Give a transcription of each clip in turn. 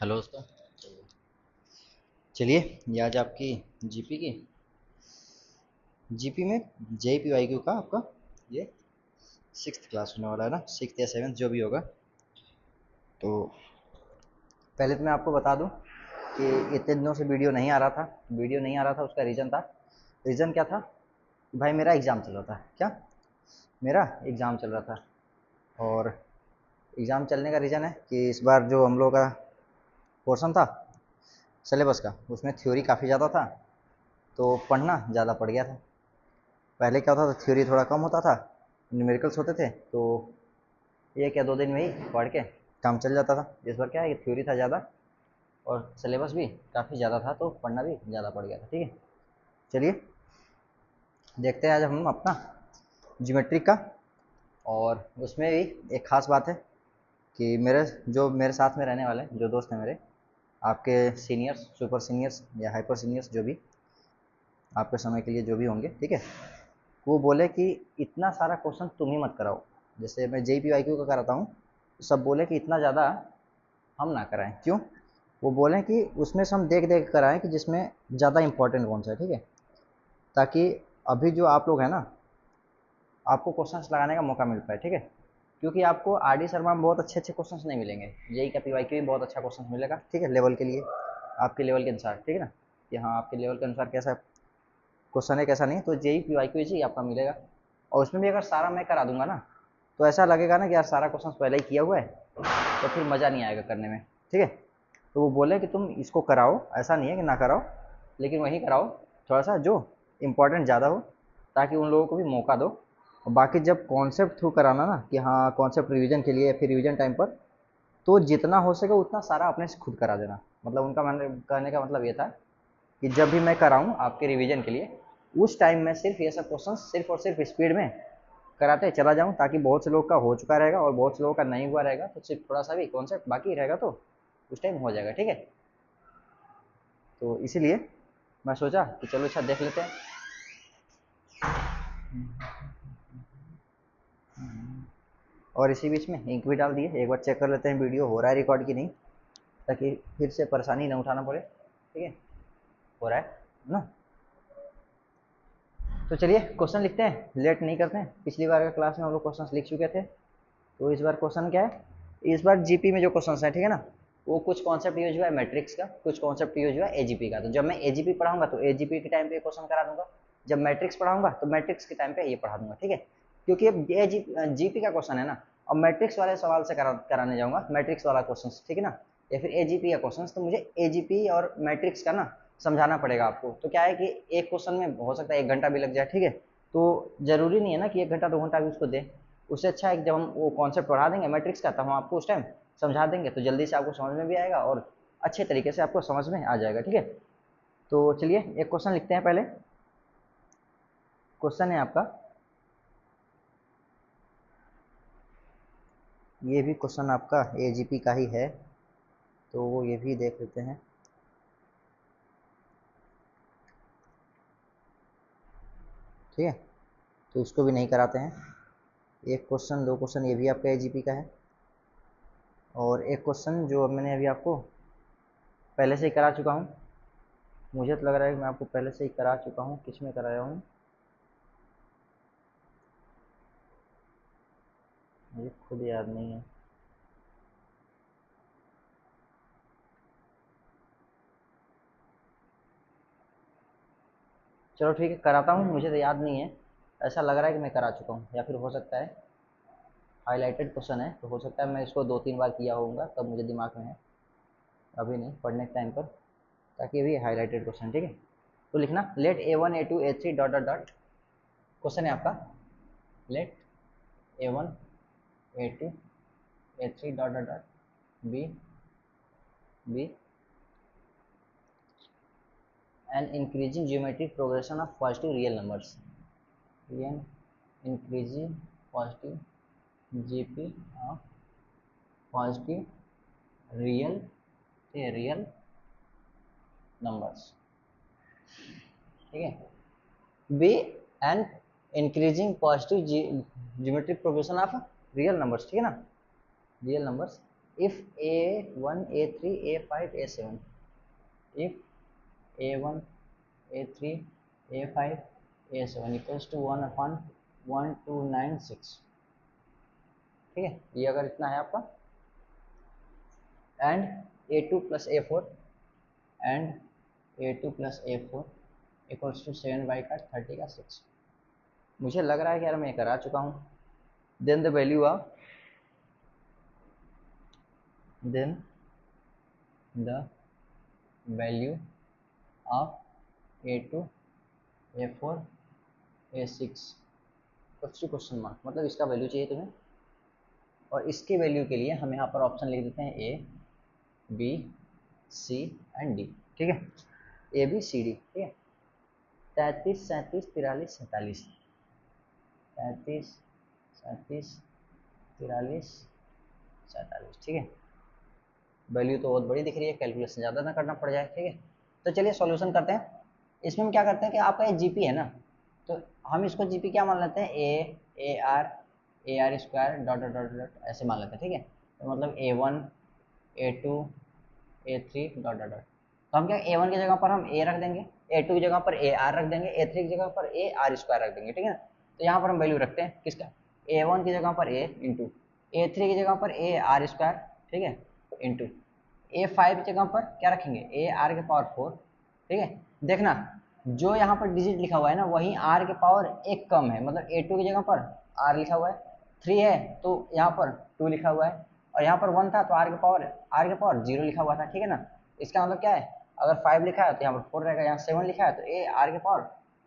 Hello दोस्तों। चलिए, ये आज आपकी जीपी में JPYQ का आपका ये सिक्स्थ क्लास होने वाला है ना, सिक्स्थ या सेवन्थ जो भी होगा। तो पहले तो मैं आपको बता दूं कि इतने दिनों से वीडियो नहीं आ रहा था। उसका रीज़न क्या था कि भाई मेरा एग्ज़ाम चल रहा था। क्या? मेरा एग्ज़ाम चल रहा था। और एग्ज़ाम चलने का रीज़न है कि इस बार जो हम लोग का पोर्शन था सिलेबस का, उसमें थ्योरी काफ़ी ज़्यादा था, तो पढ़ना ज़्यादा पड़ गया था। पहले क्या होता था, थ्योरी थोड़ा कम होता था, न्यूमेरिकल्स होते थे, तो एक या दो दिन में ही पढ़ के काम चल जाता था। इस बार क्या है कि थ्योरी था ज़्यादा और सिलेबस भी काफ़ी ज़्यादा था, तो पढ़ना भी ज़्यादा पड़ गया था। ठीक है, चलिए देखते हैं आज हम अपना ज्योमेट्री का। और उसमें भी एक ख़ास बात है कि मेरे साथ में रहने वाले जो दोस्त हैं मेरे, आपके सीनियर्स, सुपर सीनियर्स या हाइपर सीनियर्स, जो भी आपके समय के लिए जो भी होंगे, ठीक है, वो बोले कि इतना सारा क्वेश्चन तुम ही मत कराओ। जैसे मैं JPYQ का कराता हूँ, सब बोले कि इतना ज़्यादा हम ना कराएं। क्यों? वो बोले कि उसमें से हम देख देख कराएं कि जिसमें ज़्यादा इंपॉर्टेंट कौन सा है। ठीक है, ताकि अभी जो आप लोग हैं ना, आपको क्वेश्चंस लगाने का मौका मिल पाए। ठीक है, क्योंकि आपको RD शर्मा में बहुत अच्छे अच्छे क्वेश्चंस नहीं मिलेंगे, जेई का PYQ में बहुत अच्छा क्वेश्चन मिलेगा। ठीक है, लेवल के लिए, आपके लेवल के अनुसार। ठीक है ना, कि हाँ आपके लेवल के अनुसार कैसा क्वेश्चन है कैसा नहीं, तो JPYQ ही आपका मिलेगा। और उसमें भी अगर सारा मैं करा दूंगा ना, तो ऐसा लगेगा ना कि यार सारा क्वेश्चन पहले ही किया हुआ है, तो फिर मज़ा नहीं आएगा करने में। ठीक है, तो वो बोले कि तुम इसको कराओ, ऐसा नहीं है कि ना कराओ, लेकिन वही कराओ थोड़ा सा जो इम्पोर्टेंट ज़्यादा हो, ताकि उन लोगों को भी मौका दो। और बाकी जब कॉन्सेप्ट थ्रू कराना ना, कि हाँ कॉन्सेप्ट रिवीजन के लिए या फिर रिवीजन टाइम पर, तो जितना हो सके उतना सारा अपने से खुद करा देना। मतलब उनका कहने का मतलब ये था कि जब भी मैं कराऊँ आपके रिवीजन के लिए, उस टाइम में सिर्फ ये सब क्वेश्चन सिर्फ और सिर्फ स्पीड में कराते चला जाऊँ, ताकि बहुत से लोग का हो चुका रहेगा और बहुत से लोगों का नहीं हुआ रहेगा, तो सिर्फ थोड़ा सा भी कॉन्सेप्ट बाकी रहेगा तो उस टाइम हो जाएगा। ठीक है, तो इसीलिए मैं सोचा कि चलो अच्छा देख लेते हैं। और इसी बीच में इंक भी डाल दिए, एक बार चेक कर लेते हैं वीडियो हो रहा है रिकॉर्ड की नहीं, ताकि फिर से परेशानी ना उठाना पड़े। ठीक है, हो रहा है ना। तो चलिए क्वेश्चन लिखते हैं, लेट नहीं करते हैं। पिछली बार का क्लास में हम लोग क्वेश्चन लिख चुके थे, तो इस बार क्वेश्चन क्या है, इस बार जीपी में जो क्वेश्चन है, ठीक है ना, वो कुछ कॉन्सेप्ट यूज हुआ है मैट्रिक्स का, कुछ कॉन्सेप्ट यूज हुआ है एजीपी का। तो जब मैं एजीपी पढ़ाऊंगा तो एजीपी के टाइम पे क्वेश्चन करा दूंगा, जब मैट्रिक्स पढ़ाऊंगा तो मैट्रिक्स के टाइम पे ये पढ़ा दूंगा। ठीक है, क्योंकि अब ये जीपी का क्वेश्चन है ना, और मैट्रिक्स वाले सवाल से कराने जाऊंगा मैट्रिक्स वाला क्वेश्चन, ठीक है ना, या फिर एजीपी का क्वेश्चन, तो मुझे एजीपी और मैट्रिक्स का ना समझाना पड़ेगा आपको। तो क्या है कि एक क्वेश्चन में हो सकता है 1 घंटा भी लग जाए। ठीक है, तो जरूरी नहीं है ना कि 1 घंटा 2 घंटा भी उसको दे। उससे अच्छा है कि जब हम वो कॉन्सेप्ट पढ़ा देंगे मैट्रिक्स का, तब हम आपको उस टाइम समझा देंगे, तो जल्दी से आपको समझ में भी आएगा और अच्छे तरीके से आपको समझ में आ जाएगा। ठीक है, तो चलिए एक क्वेश्चन लिखते हैं पहले। क्वेश्चन है आपका, ये भी क्वेश्चन आपका एजीपी का ही है, तो वो ये भी देख लेते हैं। ठीक है, तो इसको भी नहीं कराते हैं। एक क्वेश्चन, दो क्वेश्चन ये भी आपका एजीपी का है, और एक क्वेश्चन जो मैंने अभी आपको पहले से ही करा चुका हूँ। मुझे तो लग रहा है कि मैं आपको पहले से ही करा चुका हूँ। किस में कराया हूँ मुझे खुद याद नहीं है। चलो ठीक है, कराता हूँ, मुझे तो याद नहीं है। ऐसा लग रहा है कि मैं करा चुका हूँ, या फिर हो सकता है हाईलाइटेड क्वेश्चन है, तो हो सकता है मैं इसको 2-3 बार किया होऊंगा, तब मुझे दिमाग में है, अभी नहीं, पढ़ने के टाइम पर। ताकि अभी हाईलाइटेड क्वेश्चन, ठीक है। तो लिखना let A1 A2 A3 dot dot dot. Question है आपका, let A1 A2 A3 dot dot dot be an increasing geometric progression of positive real numbers, n increasing positive GP of positive real numbers. ठीक है, be an increasing positive geometric progression of real numbers. ठीक है ना, real numbers if A1 A3 A5 A7, if A1 A3 A5 A7 equals to 1/1296, ठीक है, ये अगर इतना है आपका, and A2 plus A4 and A2 plus A4 equals to 7/30 का 6। मुझे लग रहा है कि यार मैं करा चुका हूँ। Then the value of then the value of A2 A4 A6 कुछ क्वेश्चन मार्क, मतलब इसका वैल्यू चाहिए तुम्हें, और इसके वैल्यू के लिए हम यहाँ पर ऑप्शन लिख देते हैं A B C and D, ठीक है, A B C D, ठीक है। 33 37 43 47, 33 37 43 47, ठीक है। वैल्यू तो बहुत बड़ी दिख रही है, कैलकुलेशन ज़्यादा ना करना पड़ जाए, ठीक है। तो चलिए सॉल्यूशन करते हैं। इसमें हम क्या करते हैं कि आपका ये जीपी है ना, तो हम इसको जीपी क्या मान लेते हैं, ए r square dot dot dot dot ऐसे मान लेते हैं, ठीक है। तो मतलब A1 A2 A3 dot dot dot, तो हम क्या A1 की जगह पर हम A रख देंगे, A2 की जगह पर AR रख देंगे, A3 की जगह पर AR स्क्वायर रख देंगे, ठीक है ना। तो यहाँ पर हम वैल्यू रखते हैं किसका, A1 की जगह पर A इंटू A3 की जगह पर AR स्क्वायर, ठीक है, इंटू A5 की जगह पर क्या रखेंगे, AR के पावर 4, ठीक है। देखना जो यहाँ पर डिजिट लिखा हुआ है ना, वही R के पावर एक कम है, मतलब A2 की जगह पर R लिखा हुआ है, 3 है तो यहाँ पर 2 लिखा हुआ है, और यहाँ पर 1 था तो R के पावर 0 लिखा हुआ था, ठीक है ना। इसका मतलब क्या है, अगर 5 लिखा है तो यहाँ पर 4 रहेगा, यहाँ 7 लिखा है तो AR के पावर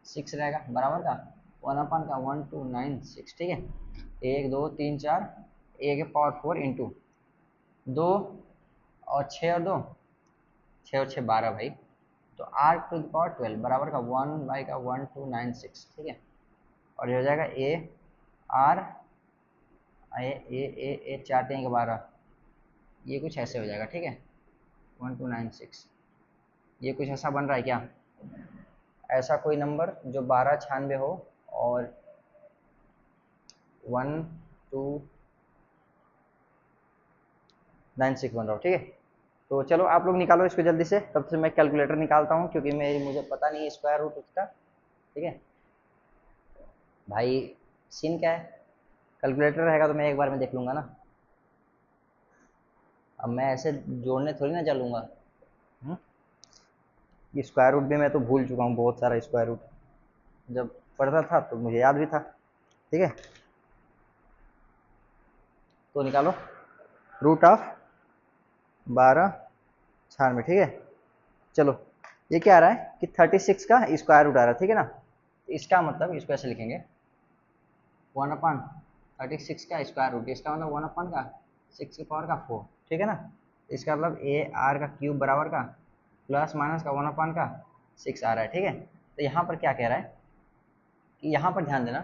6 रहेगा, बराबर का 1/1296, ठीक है। 1 2 3 4 A के पावर 4 इंटू 2 और 6 और 2 6 और 6 12 भाई, तो R टू द पावर 12 बराबर का 1/1296, ठीक है। और ये हो जाएगा AR ए 4 3 12, ये कुछ ऐसे हो जाएगा, ठीक है, 1296। ये कुछ ऐसा बन रहा है क्या, ऐसा कोई नंबर जो 1296 हो और 1296 बन रहा हो, ठीक है। तो चलो आप लोग निकालो इसको जल्दी से, तब से मैं कैलकुलेटर निकालता हूँ क्योंकि मुझे पता नहीं है स्क्वायर रूट उसका, ठीक है भाई। सीन क्या है, कैलकुलेटर रहेगा तो मैं एक बार में देख लूँगा ना, अब मैं ऐसे जोड़ने थोड़ी ना चलूँगा। ये स्क्वायर रूट भी मैं तो भूल चुका हूँ, बहुत सारा स्क्वायर रूट जब पढ़ता था तो मुझे याद भी था, ठीक है। तो निकालो रूट ऑफ 1296, ठीक है। चलो ये क्या आ रहा है कि 36 का स्क्वायर रूट आ रहा है, ठीक है ना। इसका मतलब इसको ऐसे लिखेंगे 1/36 का स्क्वायर रूट, इसका मतलब 1/6 की पावर का 4, ठीक है ना। इसका मतलब AR का क्यूब बराबर का प्लस माइनस का 1/6 आ रहा है, ठीक है। तो यहाँ पर क्या कह रहा है कि यहाँ पर ध्यान देना,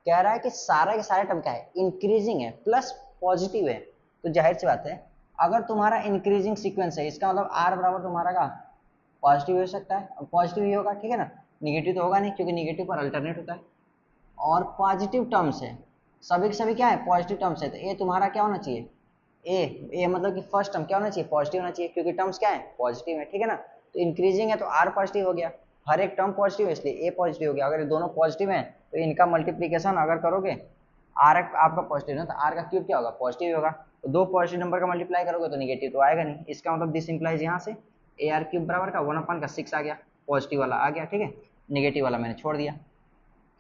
कह रहा है कि सारा के सारे टर्म क्या है, इंक्रीजिंग है प्लस पॉजिटिव है, तो जाहिर सी बात है अगर तुम्हारा इंक्रीजिंग सीक्वेंस है इसका मतलब R बराबर तुम्हारा का पॉजिटिव हो सकता है, और पॉजिटिव ही होगा, ठीक है ना। निगेटिव तो होगा नहीं क्योंकि निगेटिव पर अल्टरनेट होता है, और पॉजिटिव टर्म्स है, सभी के सभी क्या है पॉजिटिव टर्म्स है, तो ए तुम्हारा क्या होना चाहिए, ए मतलब कि फर्स्ट टर्म क्या होना चाहिए, पॉजिटिव होना चाहिए, क्योंकि टर्म्स क्या है पॉजिटिव है, ठीक है ना। तो इंक्रीजिंग है तो आर पॉजिटिव हो गया, हर एक टर्म पॉजिटिव है इसलिए ए पॉजिटिव हो गया। अगर ये दोनों पॉजिटिव हैं तो इनका मल्टीप्लीकेशन अगर करोगे, आर आपका पॉजिटिव है तो आर का क्यूब क्या होगा पॉजिटिव होगा, तो दो पॉजिटिव नंबर का मल्टीप्लाई करोगे तो निगेटिव तो आएगा नहीं। इसका मतलब दिस इंप्लाइज यहाँ से ए आर क्यूब बराबर का 1/6 आ गया, पॉजिटिव वाला आ गया, ठीक है। निगेटिव वाला मैंने छोड़ दिया,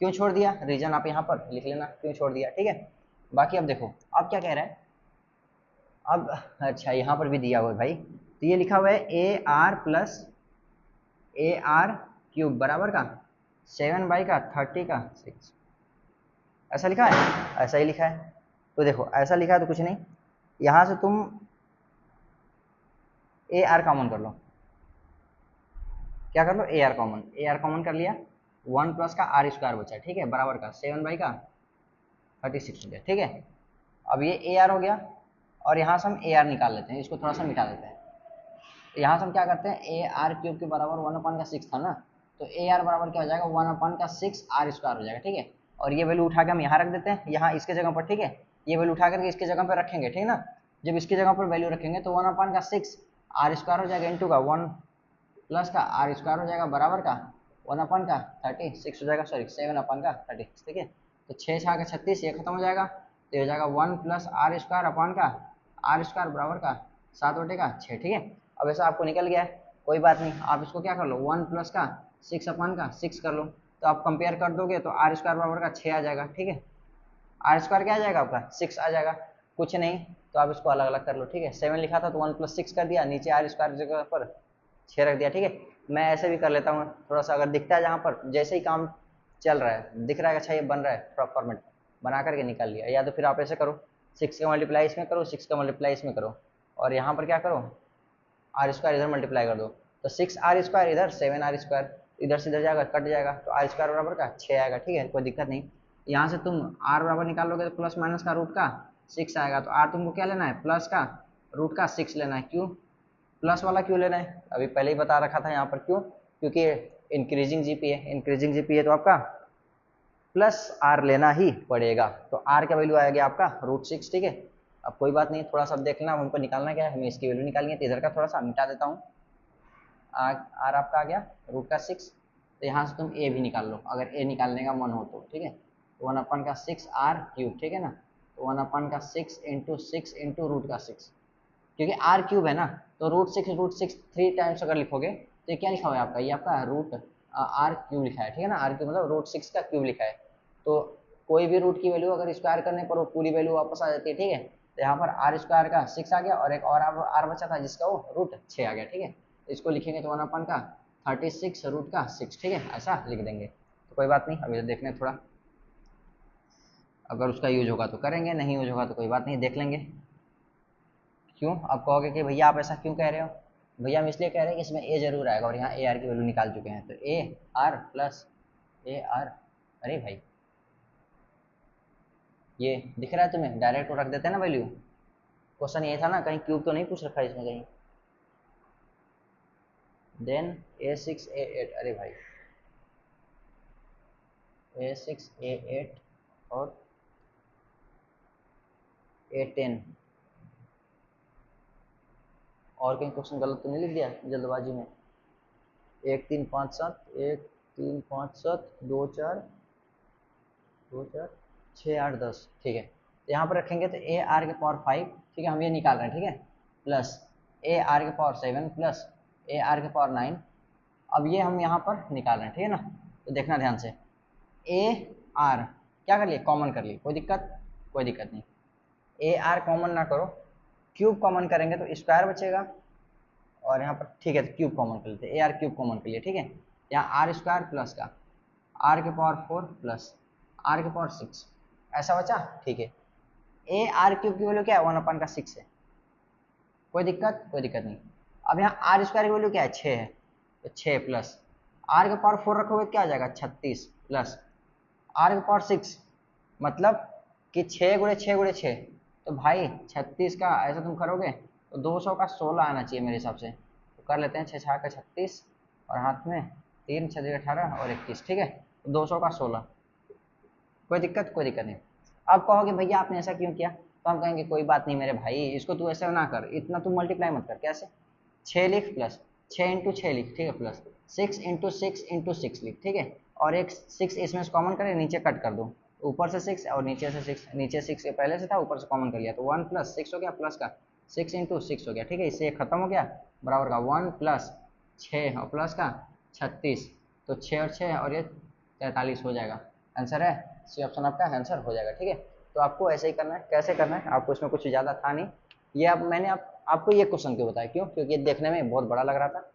क्यों छोड़ दिया रीजन आप यहाँ पर लिख लेना क्यों छोड़ दिया, ठीक है। बाकी अब देखो अब क्या कह रहा है, अब अच्छा यहाँ पर भी दिया हुआ है भाई, तो ये लिखा हुआ है AR प्लस AR क्यूब बराबर का 7/30 का 6, ऐसा लिखा है, ऐसा ही लिखा है। तो देखो ऐसा लिखा है तो कुछ नहीं, यहाँ से तुम AR कॉमन कर लो, क्या कर लो AR कॉमन कर लिया, 1 प्लस का R स्क्वायर बचा, ठीक है, बराबर का 7/36 हो गया, ठीक है। अब ये AR हो गया, और यहाँ से हम AR निकाल लेते हैं, इसको थोड़ा सा मिटा देते हैं। तो यहाँ से हम क्या करते हैं AR क्यूब के बराबर 1/6 था ना, तो AR बराबर क्या हो जाएगा 1/6 R स्क्वायर हो जाएगा, ठीक है। और ये वैल्यू उठा के हम यहाँ रख देते हैं, यहाँ इसके जगह पर, ठीक है, ये वैल्यू उठा करके इसके जगह पर रखेंगे, ठीक है ना। जब इसकी जगह पर वैल्यू रखेंगे तो 1/6 आर स्क्वायर हो जाएगा इंटू का 1 प्लस का आर स्क्वायर हो जाएगा बराबर का 1/36 हो जाएगा, सॉरी 7/36, ठीक है। तो 6 6 का 36, ये खत्म हो जाएगा, तो ये हो जाएगा 1 प्लस आर स्क्वायर अपन का आर स्क्वायर बराबर का 7/6, ठीक है। अब ऐसा आपको निकल गया है, कोई बात नहीं, आप इसको क्या कर लो 1 प्लस का 6 अपन का 6 कर लो, तो आप कंपेयर कर दोगे तो आर स्क्वायर बराबर का 6 आ जाएगा, ठीक है। आर स्क्वायर क्या आ जाएगा आपका 6 आ जाएगा, कुछ नहीं तो आप इसको अलग अलग कर लो, ठीक है। 7 लिखा था तो 1 प्लस 6 कर दिया, नीचे आर स्क्वायर जगह पर 6 रख दिया, ठीक है। मैं ऐसे भी कर लेता हूँ, थोड़ा सा अगर दिखता है जहाँ पर जैसे ही काम चल रहा है दिख रहा है अच्छा ये बन रहा है फॉर्मेट बना करके निकाल लिया, या तो फिर आप ऐसे करो 6 का मल्टीप्लाई इसमें करो, 6 का मल्टीप्लाई इसमें करो, और यहाँ पर क्या करो आर स्क्वायर इधर मल्टीप्लाई कर दो, तो 6 आर स्क्वायर इधर 7 आर स्क्वायर इधर से इधर जाएगा कट जाएगा, तो आर स्क्वायर बराबर का 6 आएगा, ठीक है, कोई दिक्कत नहीं। यहाँ से तुम आर बराबर निकालोगे तो प्लस माइनस का रूट का 6 आएगा, तो आर तुमको क्या लेना है प्लस का रूट का 6 लेना है, क्यों प्लस वाला क्यों लेना है, अभी पहले ही बता रखा था यहाँ पर, क्यों क्योंकि इंक्रीजिंग जीपी है, इंक्रीजिंग जीपी है तो आपका प्लस आर लेना ही पड़ेगा, तो आर का वैल्यू आएगा आपका √6, ठीक है। अब कोई बात नहीं, थोड़ा सा देखना हमको निकालना क्या है, हमें इसकी वैल्यू निकालनी है, तो इधर का थोड़ा सा मिटा देता हूँ, आर आपका आ गया √6, तो यहाँ से तुम ए भी निकाल लो अगर ए निकालने का मन हो तो, ठीक है। तो 1/6 आर क्यूब, ठीक है ना, तो 1/6 इंटू 6 इंटू √6, क्योंकि आर क्यूब है ना, तो √6 3 टाइम्स अगर लिखोगे तो ये क्या लिखा हुआ है आपका, ये आपका रूट आर क्यूब लिखा है, ठीक है ना, आर क्यूब मतलब √6 का क्यूब लिखा है, तो कोई भी रूट की वैल्यू अगर स्क्वायर करने पर वो पूरी वैल्यू वापस आ जाती है, ठीक है। तो यहाँ पर आर स्क्वायर का 6 आ गया और एक और आर बचा था जिसका वो √6 आ गया, ठीक है। इसको लिखेंगे तो 1/36 √6, ठीक है, ऐसा लिख देंगे, तो कोई बात नहीं, अभी तो देखने थोड़ा, अगर उसका यूज होगा तो करेंगे, नहीं यूज होगा तो कोई बात नहीं, देख लेंगे। क्यों आप कहोगे कि भैया आप ऐसा क्यों कह रहे हो, भैया हम इसलिए कह रहे हैं कि इसमें ए जरूर आएगा, और यहाँ ए आर की वैल्यू निकाल चुके हैं, तो A R plus a are, अरे भाई ये दिख रहा है तुम्हें, डायरेक्ट रख देते हैं ना वैल्यू, क्वेश्चन ये था ना, कहीं क्यूब तो नहीं पूछ रखा है इसमें कहीं, देन A6 A8, अरे भाई A6 A8 और A10, और कहीं क्वेश्चन गलत तो नहीं लिख दिया जल्दबाजी में, 1 3 5 7 1 3 5 7 2 4 2 4 6 8 10, ठीक है। तो यहाँ पर रखेंगे तो ए आर के पावर 5, ठीक है, हम ये निकाल रहे हैं, ठीक है, प्लस ए आर के पावर 7 प्लस ए आर के पावर 9, अब ये हम यहाँ पर निकाल रहे हैं, ठीक है ना, तो देखना ध्यान से, ए आर क्या कर लिए कॉमन कर लिए, कोई दिक्कत नहीं, ए आर कॉमन ना करो, क्यूब कॉमन करेंगे तो स्क्वायर बचेगा, और यहाँ पर ठीक है तो क्यूब कॉमन कर लेते हैं, ए आर क्यूब कॉमन कर लिए, ठीक है। यहाँ आर स्क्वायर प्लस का आर के पावर 4 प्लस आर के पावर 6, ऐसा बचा, ठीक है। ए आर क्यूब की वैल्यू क्या है 1/6 है, कोई दिक्कत नहीं। अब यहाँ आर स्क्वायर की वैल्यू क्या है 6 है, तो 6 प्लस आर के पावर 4 रखोगे क्या आ जाएगा 36 प्लस आर के पावर 6, मतलब कि 6 गुणे 6 गुणे 6, तो भाई 36 का ऐसा तुम करोगे तो 200 का 16 आना चाहिए मेरे हिसाब से, तो कर लेते हैं 6 6 का 36 और हाथ में 3 6 18 और 21, ठीक है, तो 200 का 16, कोई दिक्कत नहीं। अब कहोगे भैया आपने ऐसा क्यों किया, तो हम कहेंगे कोई बात नहीं मेरे भाई, इसको तू ऐसा ना कर, इतना तू मल्टीप्लाई मत कर, कैसे 6 लिख प्लस 6 इंटू 6 लिख, ठीक है, प्लस 6 इंटू 6 इंटू 6 लिख, ठीक है, और एक 6 इसमें से कॉमन करे नीचे कट कर दो, ऊपर से 6 और नीचे से 6, नीचे 6 के पहले से था ऊपर से कॉमन कर लिया, तो 1 प्लस 6 हो गया, प्लस का 6 इंटू 6 हो गया, ठीक है, इससे खत्म हो गया, बराबर का 1 प्लस 6 और प्लस का 36, तो 6 और 6 और ये 43 हो जाएगा, आंसर है सी ऑप्शन आपका आंसर हो जाएगा, ठीक है। तो आपको ऐसे ही करना है, कैसे करना है आपको, इसमें कुछ ज़्यादा था नहीं, ये अब मैंने आपको ये क्वेश्चन क्यों बताया, क्यों क्योंकि ये देखने में बहुत बड़ा लग रहा था,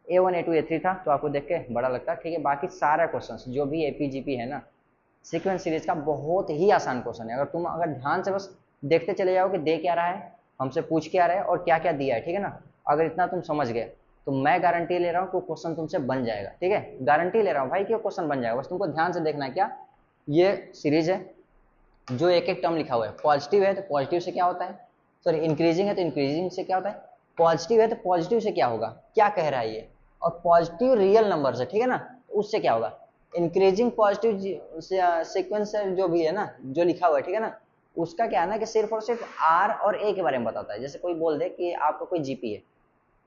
A1 A2 A3 था तो आपको देख के बड़ा लगता है, ठीक है, बाकी सारा क्वेश्चन जो भी APGP है ना सीक्वेंस सीरीज का बहुत ही आसान क्वेश्चन है, अगर तुम ध्यान से बस देखते चले जाओ कि दे क्या रहा है, हमसे पूछ क्या रहा है और क्या क्या दिया है, ठीक है ना, अगर इतना तुम समझ गए तो मैं गारंटी ले रहा हूँ कि क्वेश्चन तुमसे बन जाएगा, ठीक है, गारंटी ले रहा हूँ भाई कि क्वेश्चन बन जाएगा, बस तुमको ध्यान से देखना है क्या, ये सीरीज है जो एक एक टर्म लिखा हुआ है, पॉजिटिव है तो पॉजिटिव से क्या होता है, सॉरी इंक्रीजिंग है तो इंक्रीजिंग से क्या होता है, पॉजिटिव है तो पॉजिटिव से क्या होगा, क्या कह रहा है ये, और पॉजिटिव रियल नंबर से, ठीक है ना, उससे क्या होगा, इंक्रीजिंग पॉजिटिव सीक्वेंस जो भी है ना जो लिखा हुआ है, ठीक है ना, उसका क्या है ना कि सिर्फ और सिर्फ आर और ए के बारे में बताता है। जैसे कोई बोल दे कि आपका कोई जीपी है,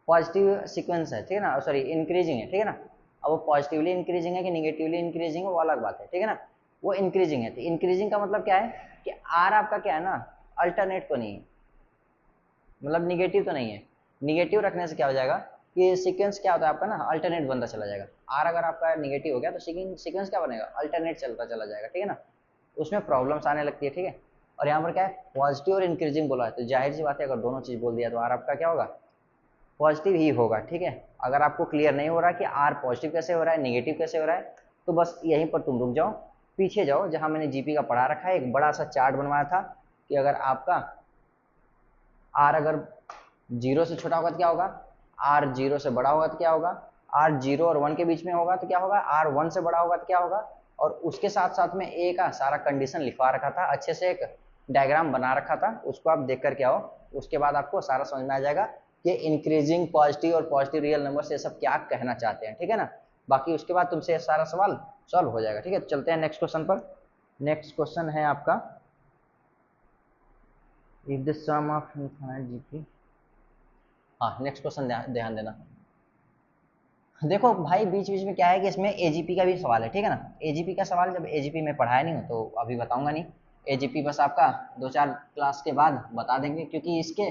पॉजिटिव सीक्वेंस है, ठीक है ना, सॉरी इंक्रीजिंग है, ठीक है ना। अब वो पॉजिटिवली इंक्रीजिंग है कि निगेटिवली इंक्रीजिंग है वो अलग बात है, ठीक है ना। वो इंक्रीजिंग है, तो इंक्रीजिंग का मतलब क्या है कि आर आपका क्या है ना, अल्टरनेट तो नहीं है, मतलब निगेटिव तो नहीं है। निगेटिव रखने से क्या हो जाएगा कि सीक्वेंस क्या होता है आपका ना, अल्टरनेट बनता चला जाएगा। आर अगर आपका निगेटिव हो गया तो सीक्वेंस क्या बनेगा, अल्टरनेट चलता चला जाएगा, ठीक है ना। उसमें प्रॉब्लम्स आने लगती है, ठीक है। और यहाँ पर क्या है, पॉजिटिव और इंक्रीजिंग बोला है, तो जाहिर सी बात है अगर दोनों चीज बोल दिया तो आर आपका क्या होगा, पॉजिटिव ही होगा, ठीक है। अगर आपको क्लियर नहीं हो रहा कि आर पॉजिटिव कैसे हो रहा है, निगेटिव कैसे हो रहा है, तो बस यहीं पर तुम रुक जाओ, पीछे जाओ जहां मैंने जीपी का पढ़ा रखा है, एक बड़ा सा चार्ट बनवाया था कि अगर आपका आर अगर जीरो से छोटा होगा तो क्या होगा, आर जीरो से बड़ा होगा तो क्या होगा, आर जीरो और वन के बीच में होगा तो क्या होगा, आर वन से बड़ा होगा तो क्या होगा। और उसके साथ साथ में ए का सारा कंडीशन लिखवा रखा था, अच्छे से एक डायग्राम बना रखा था, उसको आप देख करके आओ। उसके बाद आपको सारा समझ में आ जाएगा कि इंक्रीजिंग पॉजिटिव और पॉजिटिव रियल नंबर से सब क्या कहना चाहते हैं, ठीक है ना। बाकी उसके बाद तुमसे सारा सवाल सॉल्व हो जाएगा, ठीक है। चलते हैं नेक्स्ट क्वेश्चन पर। नेक्स्ट क्वेश्चन है आपका, if the sum of infinite GP. हाँ, नेक्स्ट क्वेश्चन ध्यान देना। देखो भाई बीच बीच में क्या है कि इसमें एजीपी का भी सवाल है, ठीक है ना। एजीपी का सवाल जब एजीपी में पढ़ाया नहीं हो तो अभी बताऊंगा नहीं। एजीपी बस आपका 2-4 क्लास के बाद बता देंगे, क्योंकि इसके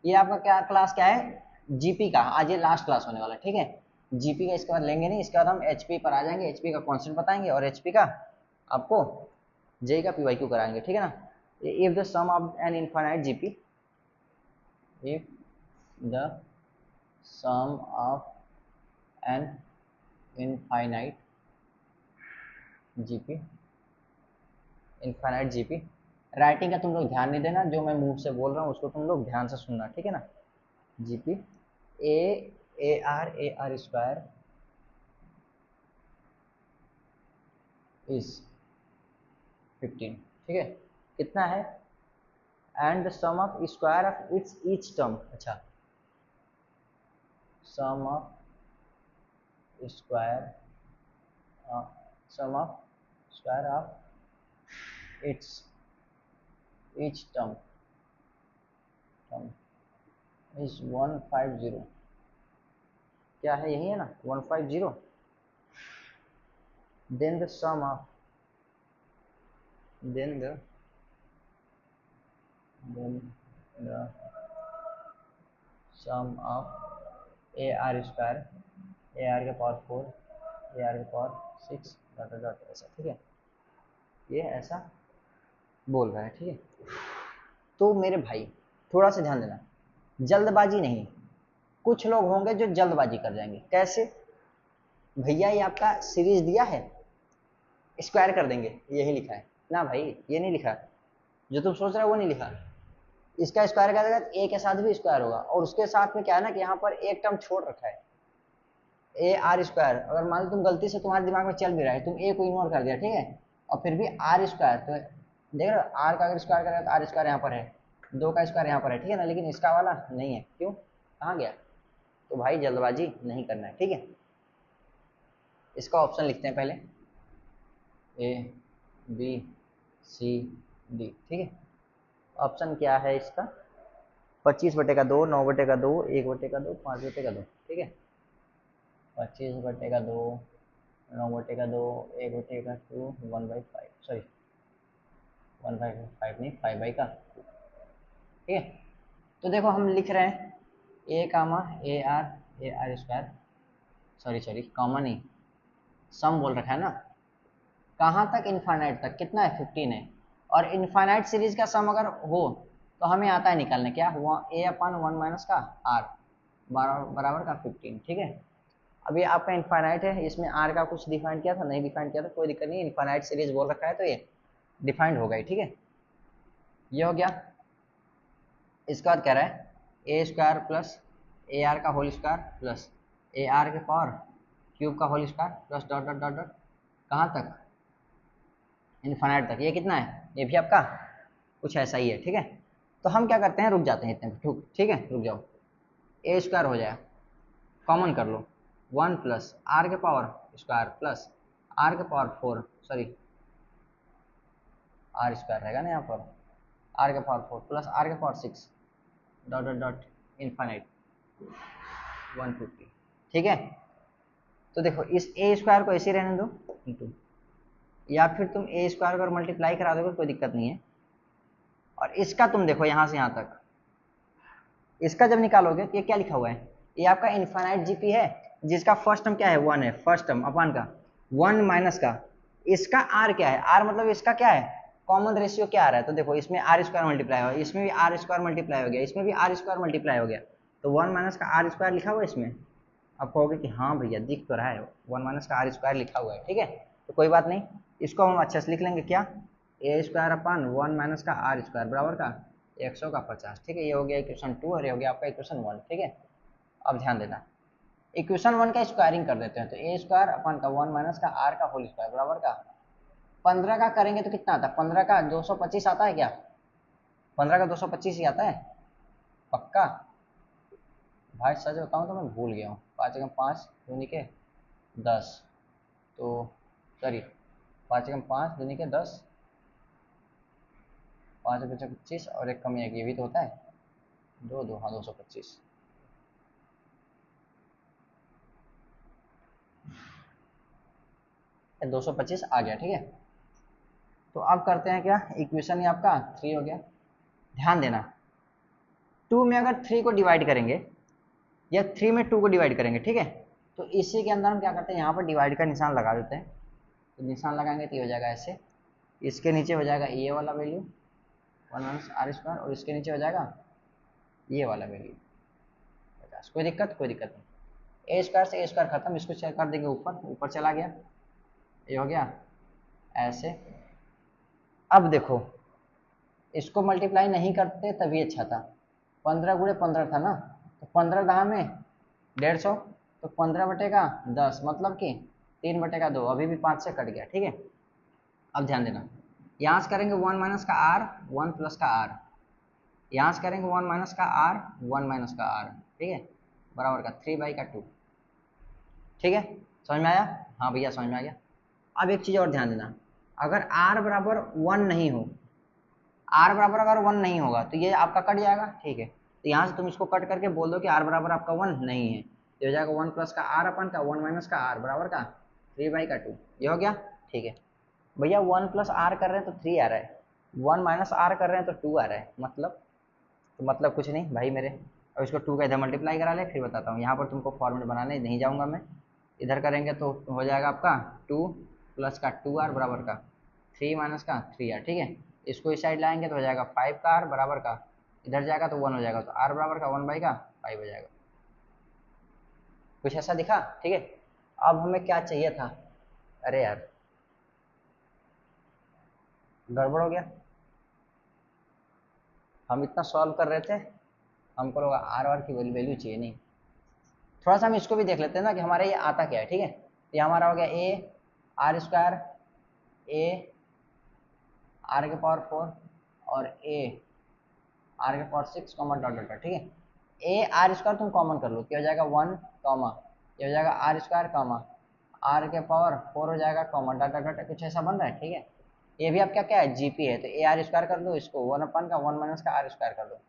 ये आपका क्या क्लास क्या है, जीपी का आज ये लास्ट क्लास होने वाला है, ठीक है। जीपी का इसके बाद लेंगे नहीं, इसके बाद हम एचपी पर आ जाएंगे, एचपी का कॉन्सेप्ट बताएंगे और एचपी का आपको जेई का पीवाईक्यू कराएंगे, ठीक है ना। If the sum of an infinite GP, if the sum of an infinite GP, infinite GP. Writing का तुम लोग ध्यान नहीं देना, जो मैं मुंह से बोल रहा हूँ उसको तुम लोग ध्यान से सुनना, ठीक है ना। GP a r square is 15, ठीक है। कितना है, and the sum of square of its each term, अच्छा sum of square, sum of square of its each term is 150, क्या है यही है ना 150। then the sum of then the sum of a r square, a r के power 4, a r के power 6 dot dot ऐसा, ठीक है। ये ऐसा बोल रहा है, ठीक है। तो मेरे भाई थोड़ा सा ध्यान देना, जल्दबाजी नहीं। कुछ लोग होंगे जो जल्दबाजी कर जाएंगे, कैसे, भैया ये आपका सीरीज दिया है स्क्वायर कर देंगे, यही लिखा है ना भाई, ये नहीं लिखा, जो तुम सोच रहे हो वो नहीं लिखा। इसका स्क्वायर कर देगा तो ए के साथ भी स्क्वायर होगा, और उसके साथ में क्या है ना कि यहाँ पर एक टर्म छोड़ रखा है ए आर स्क्वायर। अगर मान लो तुम गलती से तुम्हारे दिमाग में चल भी रहा है, तुम ए को इग्नोर कर दिया, ठीक है, और फिर भी आर स्क्वायर, तो देख रहे हो आर का अगर स्क्वायर करेगा तो आर स्क्वायर यहाँ पर है, दो का स्क्वायर यहाँ पर है, ठीक है ना, लेकिन इसका वाला नहीं है, क्यों, कहाँ गया। तो भाई जल्दबाजी नहीं करना है, ठीक है। इसका ऑप्शन लिखते हैं पहले, ए बी सी डी, ठीक है। ऑप्शन क्या है इसका, 25/2, 9/2, 1/2, 5/2, ठीक है। 25/2, 9/2, 1/2, 1/5, सॉरी 1/5 नहीं, 5/2, ठीक है। तो देखो हम लिख रहे हैं a comma a r square, sorry sorry comma नहीं, सम बोल रखा है ना, कहाँ तक, इनफाइनाइट तक, कितना है 15 है। और इनफाइनाइट सीरीज का सम अगर हो तो हमें आता है निकालने, क्या हुआ, a/1 माइनस का आर बराबर का 15, ठीक है। अब ये आपका इनफाइनाइट है, इसमें आर का कुछ डिफाइन किया था, नहीं डिफाइन किया था, कोई दिक्कत नहीं, इनफाइनाइट सीरीज बोल रखा है तो ये डिफाइंड हो गई, ठीक है। ये हो गया। इसका बाद कह रहा है a square plus a r का whole square plus a r के पावर क्यूब का whole square plus dot dot dot dot, कहाँ तक, इनफाइनाइट तक। ये कितना है, ये भी आपका कुछ ऐसा ही है, ठीक है। तो हम क्या करते हैं, रुक जाते हैं इतने, ठीक है, रुक जाओ। ए स्क्वायर हो जाए, कॉमन कर लो, 1 प्लस आर के पावर स्क्वायर प्लस आर के पावर 4, सॉरी आर स्क्वायर रहेगा ना यहाँ पर, आर के पावर 4 प्लस आर के power 6 dot dot dot infinite 150। ठीक है, तो देखो इस ए स्क्वायर को ऐसे रहने दो इंटू, या फिर तुम ए स्क्वायर को मल्टीप्लाई करा दोगे कोई दिक्कत नहीं है। और इसका तुम देखो यहाँ से यहाँ तक, इसका जब निकालोगे तो ये क्या लिखा हुआ है, ये आपका इन्फाइनाइट जीपी है, जिसका फर्स्ट टर्म क्या है 1 है, फर्स्ट टर्म अपान का 1 माइनस का इसका आर क्या है, आर मतलब इसका क्या है, कॉमन रेशियो क्या आ रहा है, तो देखो इसमें आर स्क्वायर मल्टीप्लाई हुआ, इसमें भी आर स्क्वायर मल्टीप्लाई हो गया, इसमें भी आर स्क्वायर मल्टीप्लाई हो गया, तो 1 माइनस का आर स्क्वायर लिखा हुआ है इसमें। अब कहोगे कि हाँ भैया दिख तो रहा है 1 माइनस का आर स्क्वायर लिखा हुआ है, ठीक है, तो कोई बात नहीं, इसको हम अच्छे से लिख लेंगे क्या, ए स्क्वायर अपान 1 माइनस का आर स्क्वायर बराबर का 100 का 50। ठीक है, ये हो गया इक्वेशन 2 और ये हो गया आपका इक्वेशन 1। ठीक है, अब ध्यान देना, इक्वेशन 1 का स्क्वायरिंग कर देते हैं, तो ए स्क्वायर अपन का 1 माइनस का आर का होल स्क्वायर बराबर का 15 का करेंगे तो कितना आता है, 15 का 225 आता है क्या, 15 का 225 ही आता है पक्का। भाई सच बताऊं तो मैं भूल गया हूँ, 5 एकम 5 दूनी के 10, तो सॉरी 5 एकम 5 दूनी के 10, 5 पचा 25 और एक कमी है, ये भी तो होता है 2 2, हाँ 225। 225 आ गया, ठीक है। तो अब करते हैं क्या, इक्वेशन ही आपका 3 हो गया। ध्यान देना 2 में अगर 3 को डिवाइड करेंगे या 3 में 2 को डिवाइड करेंगे, ठीक है, तो इसी के अंदर हम क्या करते हैं, यहाँ पर डिवाइड का निशान लगा देते हैं, तो निशान लगाएंगे तो ये हो जाएगा ऐसे, इसके नीचे हो जाएगा ये वाला वैल्यू 1 माइनस आर स्क्वायर, और इसके नीचे हो जाएगा ये वाला वैल्यू 50। कोई दिक्कत, कोई दिक्कत नहीं, ए स्क्वायर से ए स्क्वायर खत्म, इसको चेक कर देंगे ऊपर, ऊपर चला गया, ये हो गया ऐसे। अब देखो इसको मल्टीप्लाई नहीं करते तभी अच्छा था, 15 गुणे 15 था ना, तो 15 दहा में 150, तो 15 बटे का 10 मतलब कि 3 बटे का 2, अभी भी 5 से कट गया, ठीक है। अब ध्यान देना, यहाँ से करेंगे 1 माइनस का आर 1 प्लस का आर, यहाँ से करेंगे 1 माइनस का आर 1 माइनस का आर, ठीक है, बराबर का 3/2। ठीक है, समझ में आया, हाँ भैया समझ में आ गया। अब एक चीज़ और ध्यान देना, अगर आर बराबर 1 नहीं हो, आर बराबर अगर 1 नहीं होगा तो ये आपका कट जाएगा, ठीक है, तो यहाँ से तुम इसको कट करके बोल दो कि आर बराबर आपका 1 नहीं है, तो हो जाएगा 1 प्लस का आर अपन का 1 माइनस का आर बराबर का 3/2, ये हो गया, ठीक है। भैया 1 प्लस आर कर रहे हैं तो 3 आ रहा है, 1 माइनस आर कर रहे हैं तो 2 आ रहा है, मतलब तो मतलब कुछ नहीं भाई मेरे। अब इसको 2 का इधर मल्टीप्लाई करा ले, फिर बताता हूँ, यहाँ पर तुमको फॉर्मूले बनाने नहीं जाऊँगा मैं, इधर करेंगे तो हो जाएगा आपका 2 प्लस का 2r बराबर का 3 माइनस का 3r, ठीक है। इसको इस साइड लाएंगे तो हो जाएगा 5 का r बराबर का, इधर जाएगा तो 1 हो जाएगा, तो r बराबर का 1/5 हो जाएगा। कुछ ऐसा दिखा, ठीक है। अब हमें क्या चाहिए था, अरे यार गड़बड़ हो गया, हम इतना सॉल्व कर रहे थे, हमको लोग आर आर की वैल्यू चाहिए नहीं। थोड़ा सा हम इसको भी देख लेते हैं ना कि हमारे ये आता क्या है, ठीक है। ये हमारा हो गया ए आर स्क्वायर, ए आर के पावर 4 और ए आर के पावर 6 कॉमन डॉट डॉट, ठीक है। ए आर स्क्वायर तुम कॉमन कर लो, क्या हो जाएगा 1 कॉमा, ये हो जाएगा आर स्क्वायर कॉमा आर के पावर 4 हो जाएगा कॉमन डॉट डॉट डॉट, कुछ ऐसा बन रहा है, ठीक है। ये भी आपका क्या है जीपी है, तो ए आर स्क्वायर कर दो, इसको 1 अपन का 1 माइनस का आर स्क्वायर कर दो,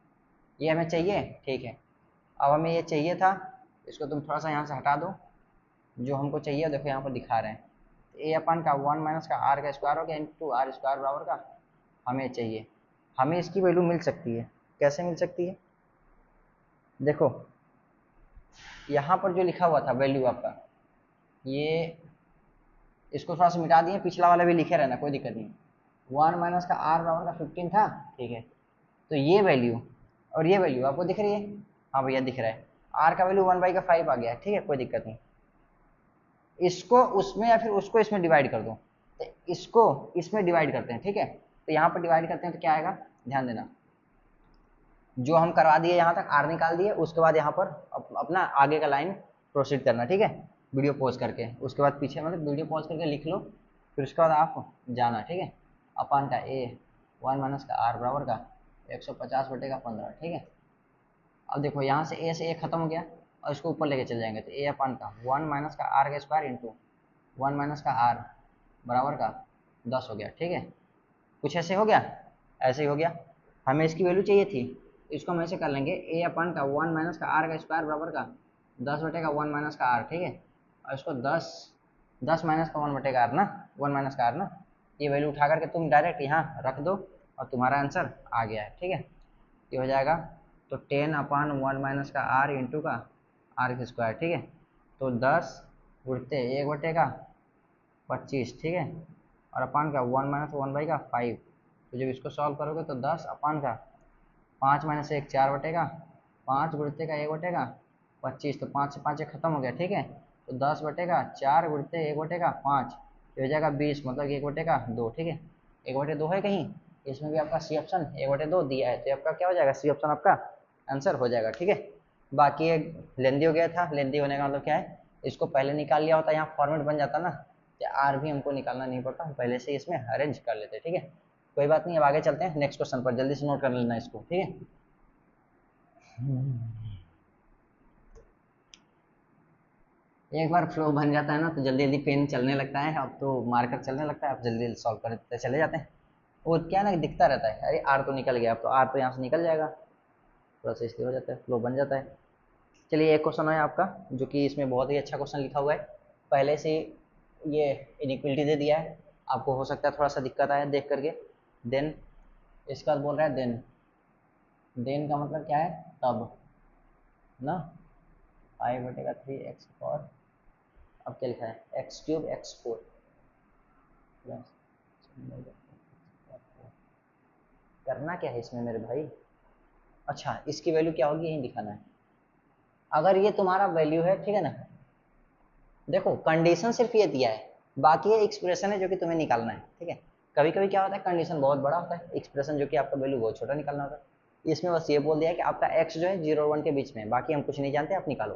ये हमें चाहिए, ठीक है। अब हमें ये चाहिए था, इसको तुम थोड़ा सा यहाँ से हटा दो, जो हमको चाहिए देखो यहाँ पर दिखा रहे हैं, ए अपन का 1 माइनस का आर का स्क्वायर हो गया इंटू आर स्क्वायर बराबर का हमें चाहिए। हमें इसकी वैल्यू मिल सकती है, कैसे मिल सकती है, देखो यहाँ पर जो लिखा हुआ था वैल्यू आपका, ये इसको थोड़ा सा मिटा दिए, पिछला वाला भी लिखे रहना कोई दिक्कत नहीं, 1 माइनस का आर बराबर का 15 था, ठीक है। तो ये वैल्यू और ये वैल्यू आपको दिख रही है, हाँ भैया दिख रहा है, आर का वैल्यू 1/5 आ गया, ठीक है, कोई दिक्कत नहीं। इसको उसमें या फिर उसको इसमें डिवाइड कर दो, तो इसको इसमें डिवाइड करते हैं, ठीक है। तो यहाँ पर डिवाइड करते हैं तो क्या आएगा, ध्यान देना, जो हम करवा दिए यहाँ तक आर निकाल दिए, उसके बाद यहाँ पर अपना आगे का लाइन प्रोसीड करना, ठीक है, वीडियो पॉज करके, उसके बाद पीछे मतलब वीडियो पॉज करके लिख लो, फिर उसके बाद आप जाना, ठीक है। अपान का ए 1 माइनस का आर बराबर का 150/15, ठीक है। अब देखो यहाँ से ए खत्म हो गया और इसको ऊपर लेके चल जाएंगे, तो ए अपान का 1 माइनस का आर का स्क्वायर इंटू 1 माइनस का आर बराबर का 10 हो गया, ठीक है। कुछ ऐसे हो गया, ऐसे ही हो गया। हमें इसकी वैल्यू चाहिए थी, इसको हम ऐसे कर लेंगे ए अपन का 1 माइनस का आर का स्क्वायर बराबर का 10 बटे का 1 माइनस का आर, ठीक है। और इसको 10 माइनस का 1 बटे का आर ना, 1 माइनस का आर ना, ये वैल्यू उठा करके तुम डायरेक्ट यहाँ रख दो और तुम्हारा आंसर आ गया है, ठीक है। ये हो जाएगा तो 10/1 का आर इंटू का आर का स्क्वायर, ठीक है। तो 10 गुणते 1 बटे का 25, ठीक है, और अपान का 1 - 1 का 5। तो जब इसको सॉल्व करोगे तो 10 अपान का 5 - 1 4 बटेगा 5 गुणते का 1 बटेगा 25, तो 5 से 5 खत्म हो गया, ठीक है। तो 10 बटेगा 4 गुणते 1 बटेगा 5, ये हो जाएगा 20, मतलब 1 बटेगा 2, ठीक है। 1 बटे 2 है कहीं, इसमें भी आपका सी ऑप्शन 1 बटे 2 दिया है, तो आपका क्या हो जाएगा, सी ऑप्शन आपका आंसर हो जाएगा, ठीक है। बाकी एक लेंदी हो गया था, लेंदी होने का मतलब क्या है, इसको पहले निकाल लिया होता, यहाँ फॉर्मेट बन जाता ना, तो आर भी हमको निकालना नहीं पड़ता, हम पहले से इसमें अरेंज कर लेते, ठीक है। कोई बात नहीं, अब आगे चलते हैं नेक्स्ट क्वेश्चन पर, जल्दी से नोट कर लेना इसको, ठीक है। एक बार फ्लो बन जाता है ना तो जल्दी जल्दी पेन चलने लगता है, अब तो मार्कर चलने लगता है, अब जल्दी जल्दी सॉल्व करते चले जाते हैं। वो क्या ना दिखता रहता है, अरे आर तो निकल गया, अब तो आर तो यहाँ से निकल जाएगा, थोड़ा सा इसलिए हो जाता है, फ्लो बन जाता है। चलिए एक क्वेश्चन है आपका, जो कि इसमें बहुत ही अच्छा क्वेश्चन लिखा हुआ है, पहले से ये इनइक्वलिटी दे दिया है, आपको हो सकता है थोड़ा सा दिक्कत आया देख करके। देन इसका बोल रहा है देन का मतलब क्या है, तब ना 5/3 x और अब क्या लिखा है x³ x4 करना क्या है इसमें मेरे भाई। अच्छा, इसकी वैल्यू क्या होगी यही दिखाना है। अगर ये तुम्हारा वैल्यू है, ठीक है ना, देखो कंडीशन सिर्फ ये दिया है, बाकी ये एक्सप्रेशन है जो कि तुम्हें निकालना है, ठीक है। कभी कभी क्या होता है, कंडीशन बहुत बड़ा होता है, एक्सप्रेशन जो कि आपका वैल्यू बहुत छोटा निकालना होता है। इसमें बस ये बोल दिया है कि आपका x जो है 0 और 1 के बीच में, बाकी हम कुछ नहीं जानते, आप निकालो,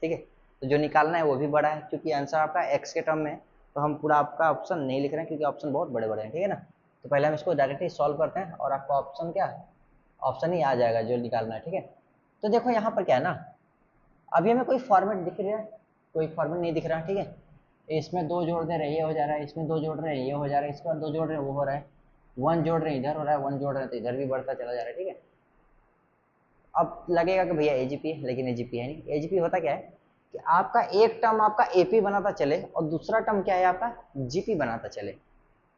ठीक है। तो जो निकालना है वो भी बड़ा है, क्योंकि आंसर आपका x के टर्म में, तो हम पूरा आपका ऑप्शन नहीं लिख रहे हैं क्योंकि ऑप्शन बहुत बड़े बड़े हैं, ठीक है ना। तो पहले हम इसको डायरेक्टली सॉल्व करते हैं और आपका ऑप्शन क्या है, ऑप्शन ही आ जाएगा जो निकालना है, ठीक है। तो देखो यहाँ पर क्या है ना, अभी हमें कोई फॉर्मेट दिख रहा है, कोई फॉर्मेट नहीं दिख रहा, ठीक है। इसमें 2 जोड़ दे रहे ये हो जा रहा है, इसमें 2 जोड़ रहे ये हो जा रहा है, इसके बाद 2 जोड़ रहे वो हो रहा है, 1 जोड़ रहे इधर हो रहा है, 1 जोड़ रहे तो इधर भी बढ़ता चला जा रहा है, ठीक है। अब लगेगा कि भैया एजीपी है, लेकिन एजीपी है नहीं। एजीपी होता क्या है कि आपका एक टर्म आपका एपी बनाता चले और दूसरा टर्म क्या है आपका जीपी बनाता चले,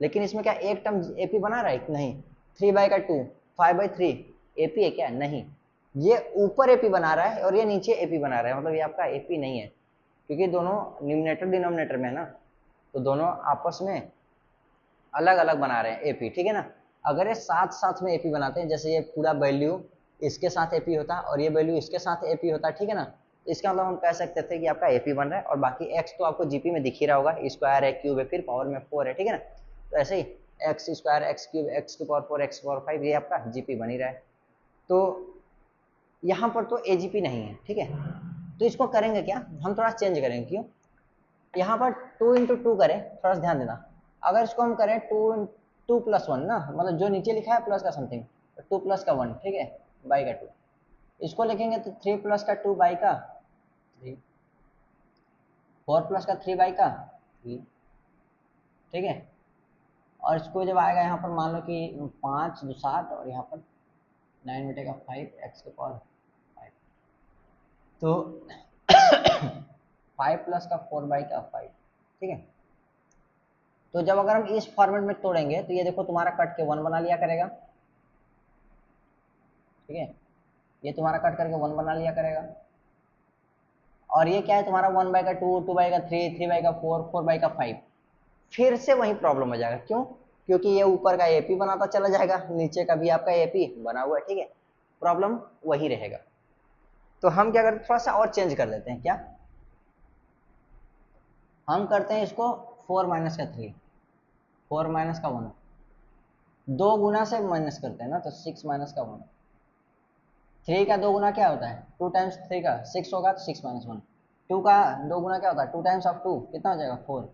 लेकिन इसमें क्या एक टर्म एपी बना रहा है, नहीं। 3/2 5/3 एपी है क्या, नहीं। ये ऊपर एपी बना रहा है और ये नीचे एपी बना रहा है, मतलब ये आपका एपी नहीं है, क्योंकि दोनों न्यूमिनेटर डिनोमिनेटर में है ना, तो दोनों आपस में अलग अलग बना रहे हैं एपी, ठीक है ना। अगर ये साथ साथ में एपी बनाते हैं, जैसे ये पूरा वैल्यू इसके साथ एपी होता और ये वैल्यू इसके साथ एपी होता, ठीक है ना, इसका मतलब हम कह सकते थे कि आपका एपी बन रहा है और बाकी एक्स तो आपको जीपी में दिख ही रहा होगा, स्क्वायर है, क्यूब है, फिर पावर में 4 है, ठीक है ना। तो ऐसे ही x² x³ x⁴ x⁴ ये आपका जीपी बन ही रहा है। तो यहाँ पर तो एजीपी नहीं है, ठीक है। तो इसको करेंगे क्या, हम थोड़ा चेंज करेंगे, क्यों, यहाँ पर 2 × 2 करें, थोड़ा सा ध्यान देना। अगर इसको हम करें 2 + 1 ना, मतलब जो नीचे लिखा है प्लस का समथिंग, 2 + 1, ठीक है, बाई का 2, इसको लिखेंगे तो 3 + 2 बाई का 3, 4 + 3 बाई का 3, ठीक है। और इसको जब आएगा यहाँ पर मान लो कि 5 2 7 और यहाँ पर 9/5 x⁴ 5, तो 5 + 4 बाई का 5, ठीक है। तो जब अगर हम इस फॉर्मेट में तोड़ेंगे तो ये देखो तुम्हारा कट के 1 बना लिया करेगा, ठीक है, ये तुम्हारा कट करके 1 बना लिया करेगा। और ये क्या है तुम्हारा 1/2 2/3 3/4 4/5, फिर से वही प्रॉब्लम हो जाएगा, क्यों, क्योंकि ये ऊपर का एपी बनाता चला जाएगा, नीचे का भी आपका एपी बना हुआ है, ठीक है, प्रॉब्लम वही रहेगा। तो हम क्या करते हैं, थोड़ा सा और चेंज कर देते हैं, क्या हम करते हैं इसको 4 - 3 4 - 1, 2 गुना से माइनस करते हैं ना, तो 6 - 1, 3 का 2 गुना क्या होता है 2 टाइम्स 3 का 6 होगा, तो 6 - 1, 2 का 2 गुना क्या होता है 2 टाइम्स ऑफ 2 कितना हो जाएगा 4,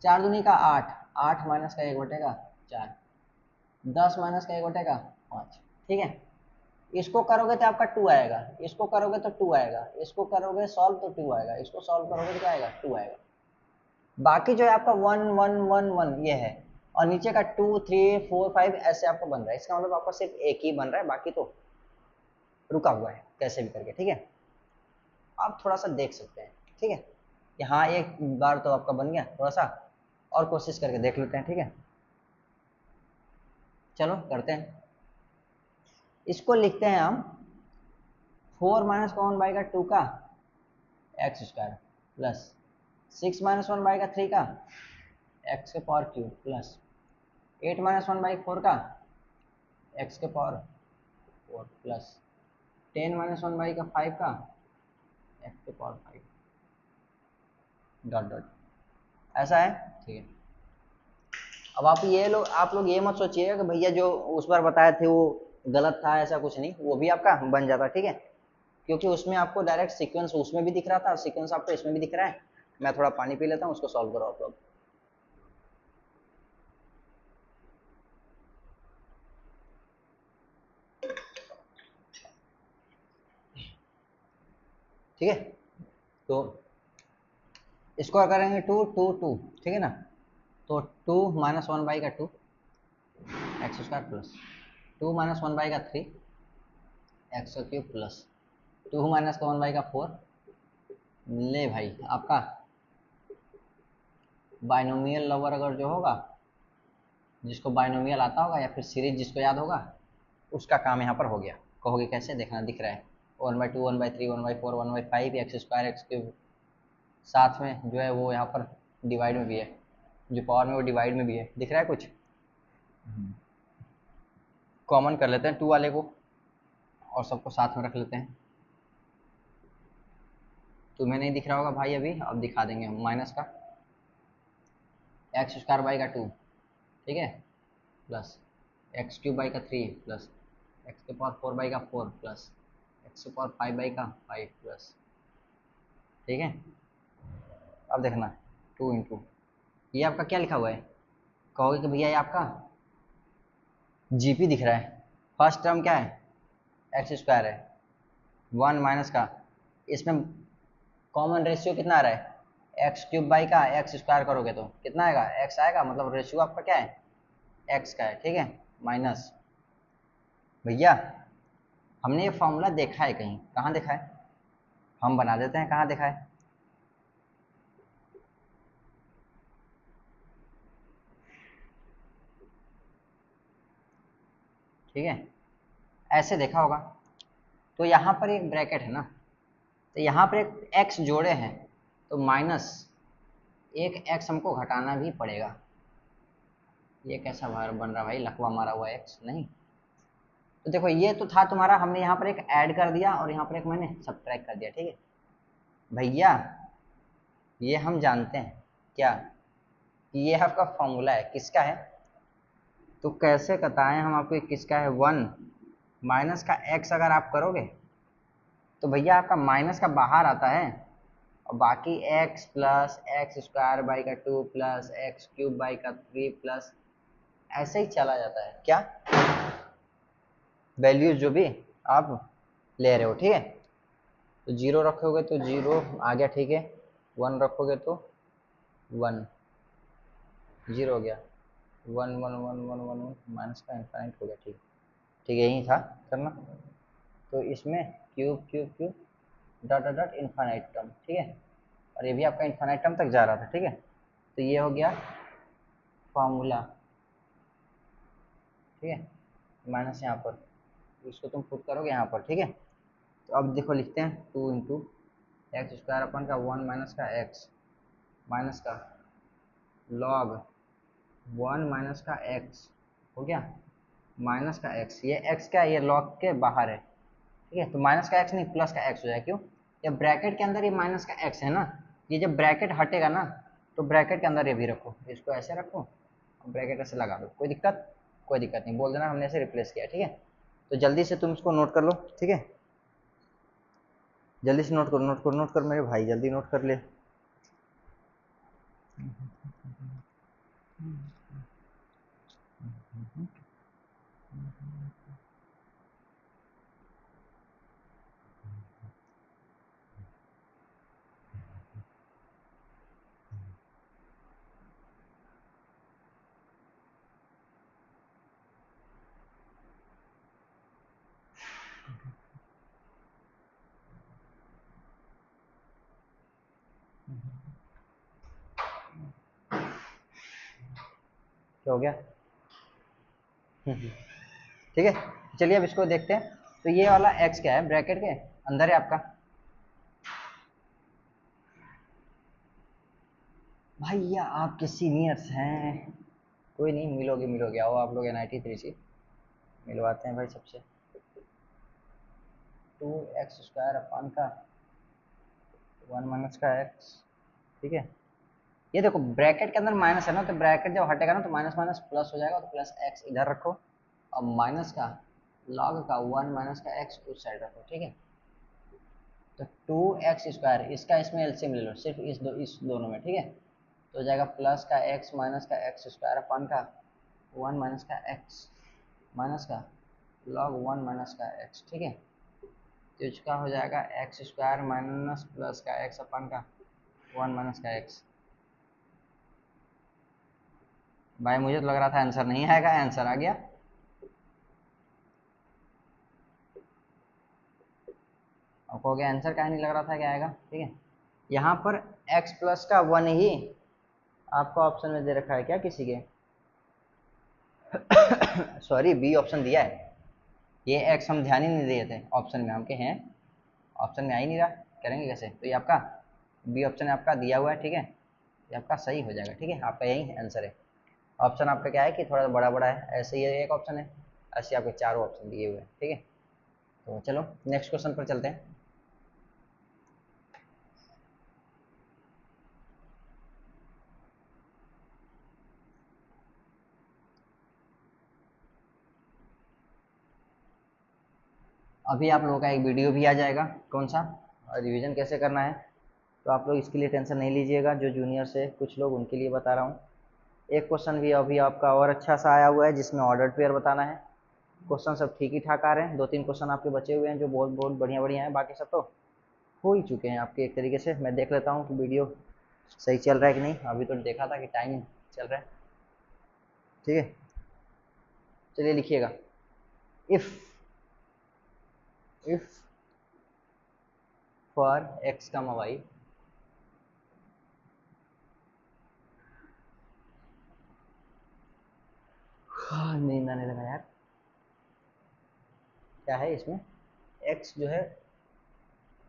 4 दूनी का 8 8 माइनस का 1 बटेगा 4, 10 माइनस का 1 बटेगा 5, ठीक है। इसको करोगे तो आपका 2 आएगा, इसको करोगे तो 2 आएगा, इसको करोगे सॉल्व तो 2 आएगा, इसको सॉल्व करोगे तो क्या आएगा 2 आएगा। बाकी जो है आपका 1 1 1 1 ये है, और नीचे का 2 3 4 5 ऐसे आपको बन रहा है, इसका मतलब आपका सिर्फ एक ही बन रहा है, बाकी तो रुका हुआ है कैसे भी करके, ठीक है। आप थोड़ा सा देख सकते हैं, ठीक है। यहाँ एक बार तो आपका बन गया, थोड़ा सा और कोशिश करके देख लेते हैं, ठीक है। चलो करते हैं, इसको लिखते हैं हम 4 माइनस का 1 बाई का 2 का x square plus 6 minus 1 by का 3 का एक्स के power cube plus 8 minus 1 by 4 का एक्स के पावर 4 प्लस 10 माइनस 1 बाई का 5 का एक्स के पावर 5 डॉट डॉट, ऐसा है, ठीक है। अब आप लोग ये मत सोचिएगा कि भैया जो उस बार बताए थे वो गलत था, ऐसा कुछ नहीं, वो भी आपका बन जाता, ठीक है। क्योंकि उसमें आपको डायरेक्ट सीक्वेंस उसमें भी दिख रहा था, सीक्वेंस आपको इसमें भी दिख रहा है। मैं थोड़ा पानी पी लेता हूँ, उसको सॉल्व करो आप लोग। ठीक है, तो इसको करेंगे 2 2 2, ठीक है ना। तो 2 माइनस 1 बाई का 2 x square plus 2 minus 1 by का 3 एक्स क्यूब प्लस 2 माइनस का 1 बाई का 4, ले भाई आपका बाइनोमियल लवर अगर जो होगा, जिसको बाइनोमियल आता होगा या फिर सीरीज जिसको याद होगा, उसका काम यहाँ पर हो गया। कहोगे कैसे, देखना दिख रहा है 1/2 1/3 1/4 1/5 एक्स स्क्वायर एक्स क्यूब, साथ में जो है वो यहाँ पर डिवाइड में भी है, जो पावर में वो डिवाइड में भी है, दिख रहा है कुछ। कॉमन कर लेते हैं 2 वाले को और सबको साथ में रख लेते हैं। तुम्हें नहीं दिख रहा होगा भाई अभी, अब दिखा देंगे हम। माइनस का एक्स स्क्वायर बाई का 2, ठीक है, प्लस एक्स क्यूब बाई का 3 प्लस एक्स के पावर 4 बाई का 4 प्लस एक्स के पावर 5 बाई का 5 प्लस, ठीक है। अब देखना 2 इंटू ये आपका क्या लिखा हुआ है, कहोगे कि भैया ये आपका जीपी दिख रहा है। फर्स्ट टर्म क्या है, एक्स स्क्वायर है, 1 माइनस का, इसमें कॉमन रेशियो कितना आ रहा है, एक्स क्यूब बाई का एक्स स्क्वायर करोगे तो कितना आएगा, एक्स आएगा, मतलब रेशियो आपका क्या है, एक्स का है, ठीक है। माइनस भैया हमने ये फॉर्मूला देखा है कहीं, कहाँ देखा है, हम बना देते हैं, कहाँ देखा है। ठीक है, ऐसे देखा होगा। तो यहाँ पर एक ब्रैकेट है ना, तो यहाँ पर एक एक्स जोड़े हैं, तो माइनस एक एक्स हमको घटाना भी पड़ेगा। ये कैसा भार बन रहा भाई, लकवा मारा हुआ एक्स नहीं। तो देखो ये तो था तुम्हारा, हमने यहाँ पर एक ऐड कर दिया और यहाँ पर एक मैंने सब्ट्रैक्ट कर दिया, ठीक है भैया। ये हम जानते हैं क्या, कि ये आपका फॉर्मूला है, किसका है, तो कैसे बताएं हम आपको किसका है। 1 माइनस का एक्स अगर आप करोगे तो भैया आपका माइनस का बाहर आता है, और बाकी x plus x square by का 2 प्लस एक्स क्यूब बाई का 3 प्लस ऐसे ही चला जाता है क्या, वैल्यूज जो भी आप ले रहे हो, ठीक है। तो 0 रखोगे तो 0 आ गया, ठीक है। 1 रखोगे तो 1, 0 हो गया, 1 1 1 1 1 माइनस का इनफाइनाइट हो गया, ठीक है। ठीक है, यही था करना। तो इसमें cube cube cube dot dot dot infinite term, ठीक है। और ये भी आपका इनफाइनाइट टर्म तक जा रहा था, ठीक है। तो ये हो गया फॉर्मूला, ठीक है। माइनस यहाँ पर, इसको तुम पुट करोगे यहाँ पर, ठीक है। तो अब देखो लिखते हैं 2 इंटू एक्स स्क्वायर अपन का 1 माइनस का एक्स माइनस का लॉग 1 माइनस का एक्स हो गया, माइनस का एक्स, ये एक्स क्या है, ये लॉग के बाहर है, ठीक है। तो माइनस का एक्स नहीं प्लस का एक्स हो जाए, क्यों, ये ब्रैकेट के अंदर ये माइनस का एक्स है ना, ये जब ब्रैकेट हटेगा ना तो ब्रैकेट के अंदर ये भी रखो, इसको ऐसे रखो, ब्रैकेट ऐसे लगा दो, कोई दिक्कत, कोई दिक्कत नहीं, बोल देना हमने ऐसे रिप्लेस किया, ठीक है। तो जल्दी से तुम इसको नोट कर लो, ठीक है, जल्दी से नोट करो, नोट करो, नोट करो मेरे भाई, जल्दी नोट कर ले। क्या हो गया? ठीक है, चलिए अब इसको देखते हैं। तो ये वाला x क्या है, ब्रैकेट के अंदर है आपका। भैया आपके सीनियर्स हैं, कोई नहीं, मिलोगे मिलोगे, आओ आप लोग NIT 3C मिलवाते हैं भाई सबसे। 2x² अपान का 1 माइनस का x, ठीक है। ये देखो ब्रैकेट के अंदर माइनस है ना, तो ब्रैकेट जब हटेगा ना तो माइनस माइनस प्लस हो जाएगा, तो प्लस x इधर रखो और माइनस का log का 1 माइनस का x उस साइड रखो, ठीक है। तो 2x², इसका इसमें एलसीएम ले लो सिर्फ इस दोनों में, ठीक है। तो हो जाएगा प्लस का x माइनस का x² अपन का 1 माइनस का x माइनस का log 1 माइनस का x, ठीक है। तो इसका हो जाएगा x² माइनस प्लस का x अपन का 1 माइनस का x। भाई मुझे तो लग रहा था आंसर नहीं आएगा, आंसर आ गया। आपको हो गया आंसर, क्या नहीं लग रहा था क्या आएगा, ठीक है। यहाँ पर x प्लस का 1 ही आपको ऑप्शन में दे रखा है क्या किसी के? सॉरी, बी ऑप्शन दिया है। ये x हम ध्यान ही नहीं दिए थे ऑप्शन में, हम के हैं ऑप्शन में आ ही नहीं रहा, करेंगे कैसे? तो ये आपका बी ऑप्शन आपका दिया हुआ है, ठीक है। ये आपका सही हो जाएगा, ठीक है, आपका यही आंसर है। ऑप्शन आपका क्या है कि थोड़ा बड़ा बड़ा है, ऐसे ये एक ऑप्शन है, ऐसे आपके चारों ऑप्शन दिए हुए हैं, ठीक है। तो चलो नेक्स्ट क्वेश्चन पर चलते हैं। अभी आप लोगों का एक वीडियो भी आ जाएगा, कौन सा, रिवीजन कैसे करना है। तो आप लोग इसके लिए टेंशन नहीं लीजिएगा, जो जूनियर से कुछ लोग उनके लिए बता रहा हूँ। एक क्वेश्चन भी अभी आपका और अच्छा सा आया हुआ है, जिसमें ऑर्डर पेयर बताना है। क्वेश्चन सब ठीक ही ठाक आ रहे हैं, 2-3 क्वेश्चन आपके बचे हुए हैं जो बहुत बहुत बढ़िया बढ़िया हैं, बाकी सब तो हो ही चुके हैं आपके एक तरीके से। मैं देख लेता हूँ कि वीडियो सही चल रहा है कि नहीं, अभी तो देखा था कि टाइम चल रहा है, ठीक है। चलिए लिखिएगा, इफ़ फॉर x, y, नींद आने लगा यार। क्या है इसमें, x जो है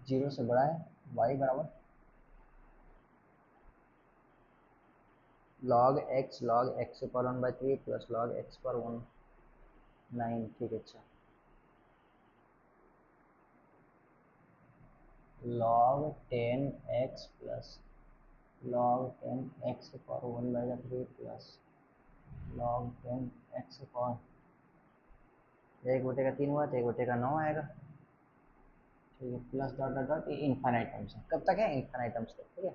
0 से बड़ा है, y बराबर log x पर 1/3 प्लस log x पर 9, ठीक है। अच्छा, log 10x plus log 10x पर 1/3 प्लस log 10x पर 1/3 हुआ तो 1/9 आएगा, ठीक है। प्लस डॉट डॉट डॉट, ये इन्फाइनाइट टर्म्स है, कब तक है, इन्फाइनाइट टर्म्स तक, ठीक है।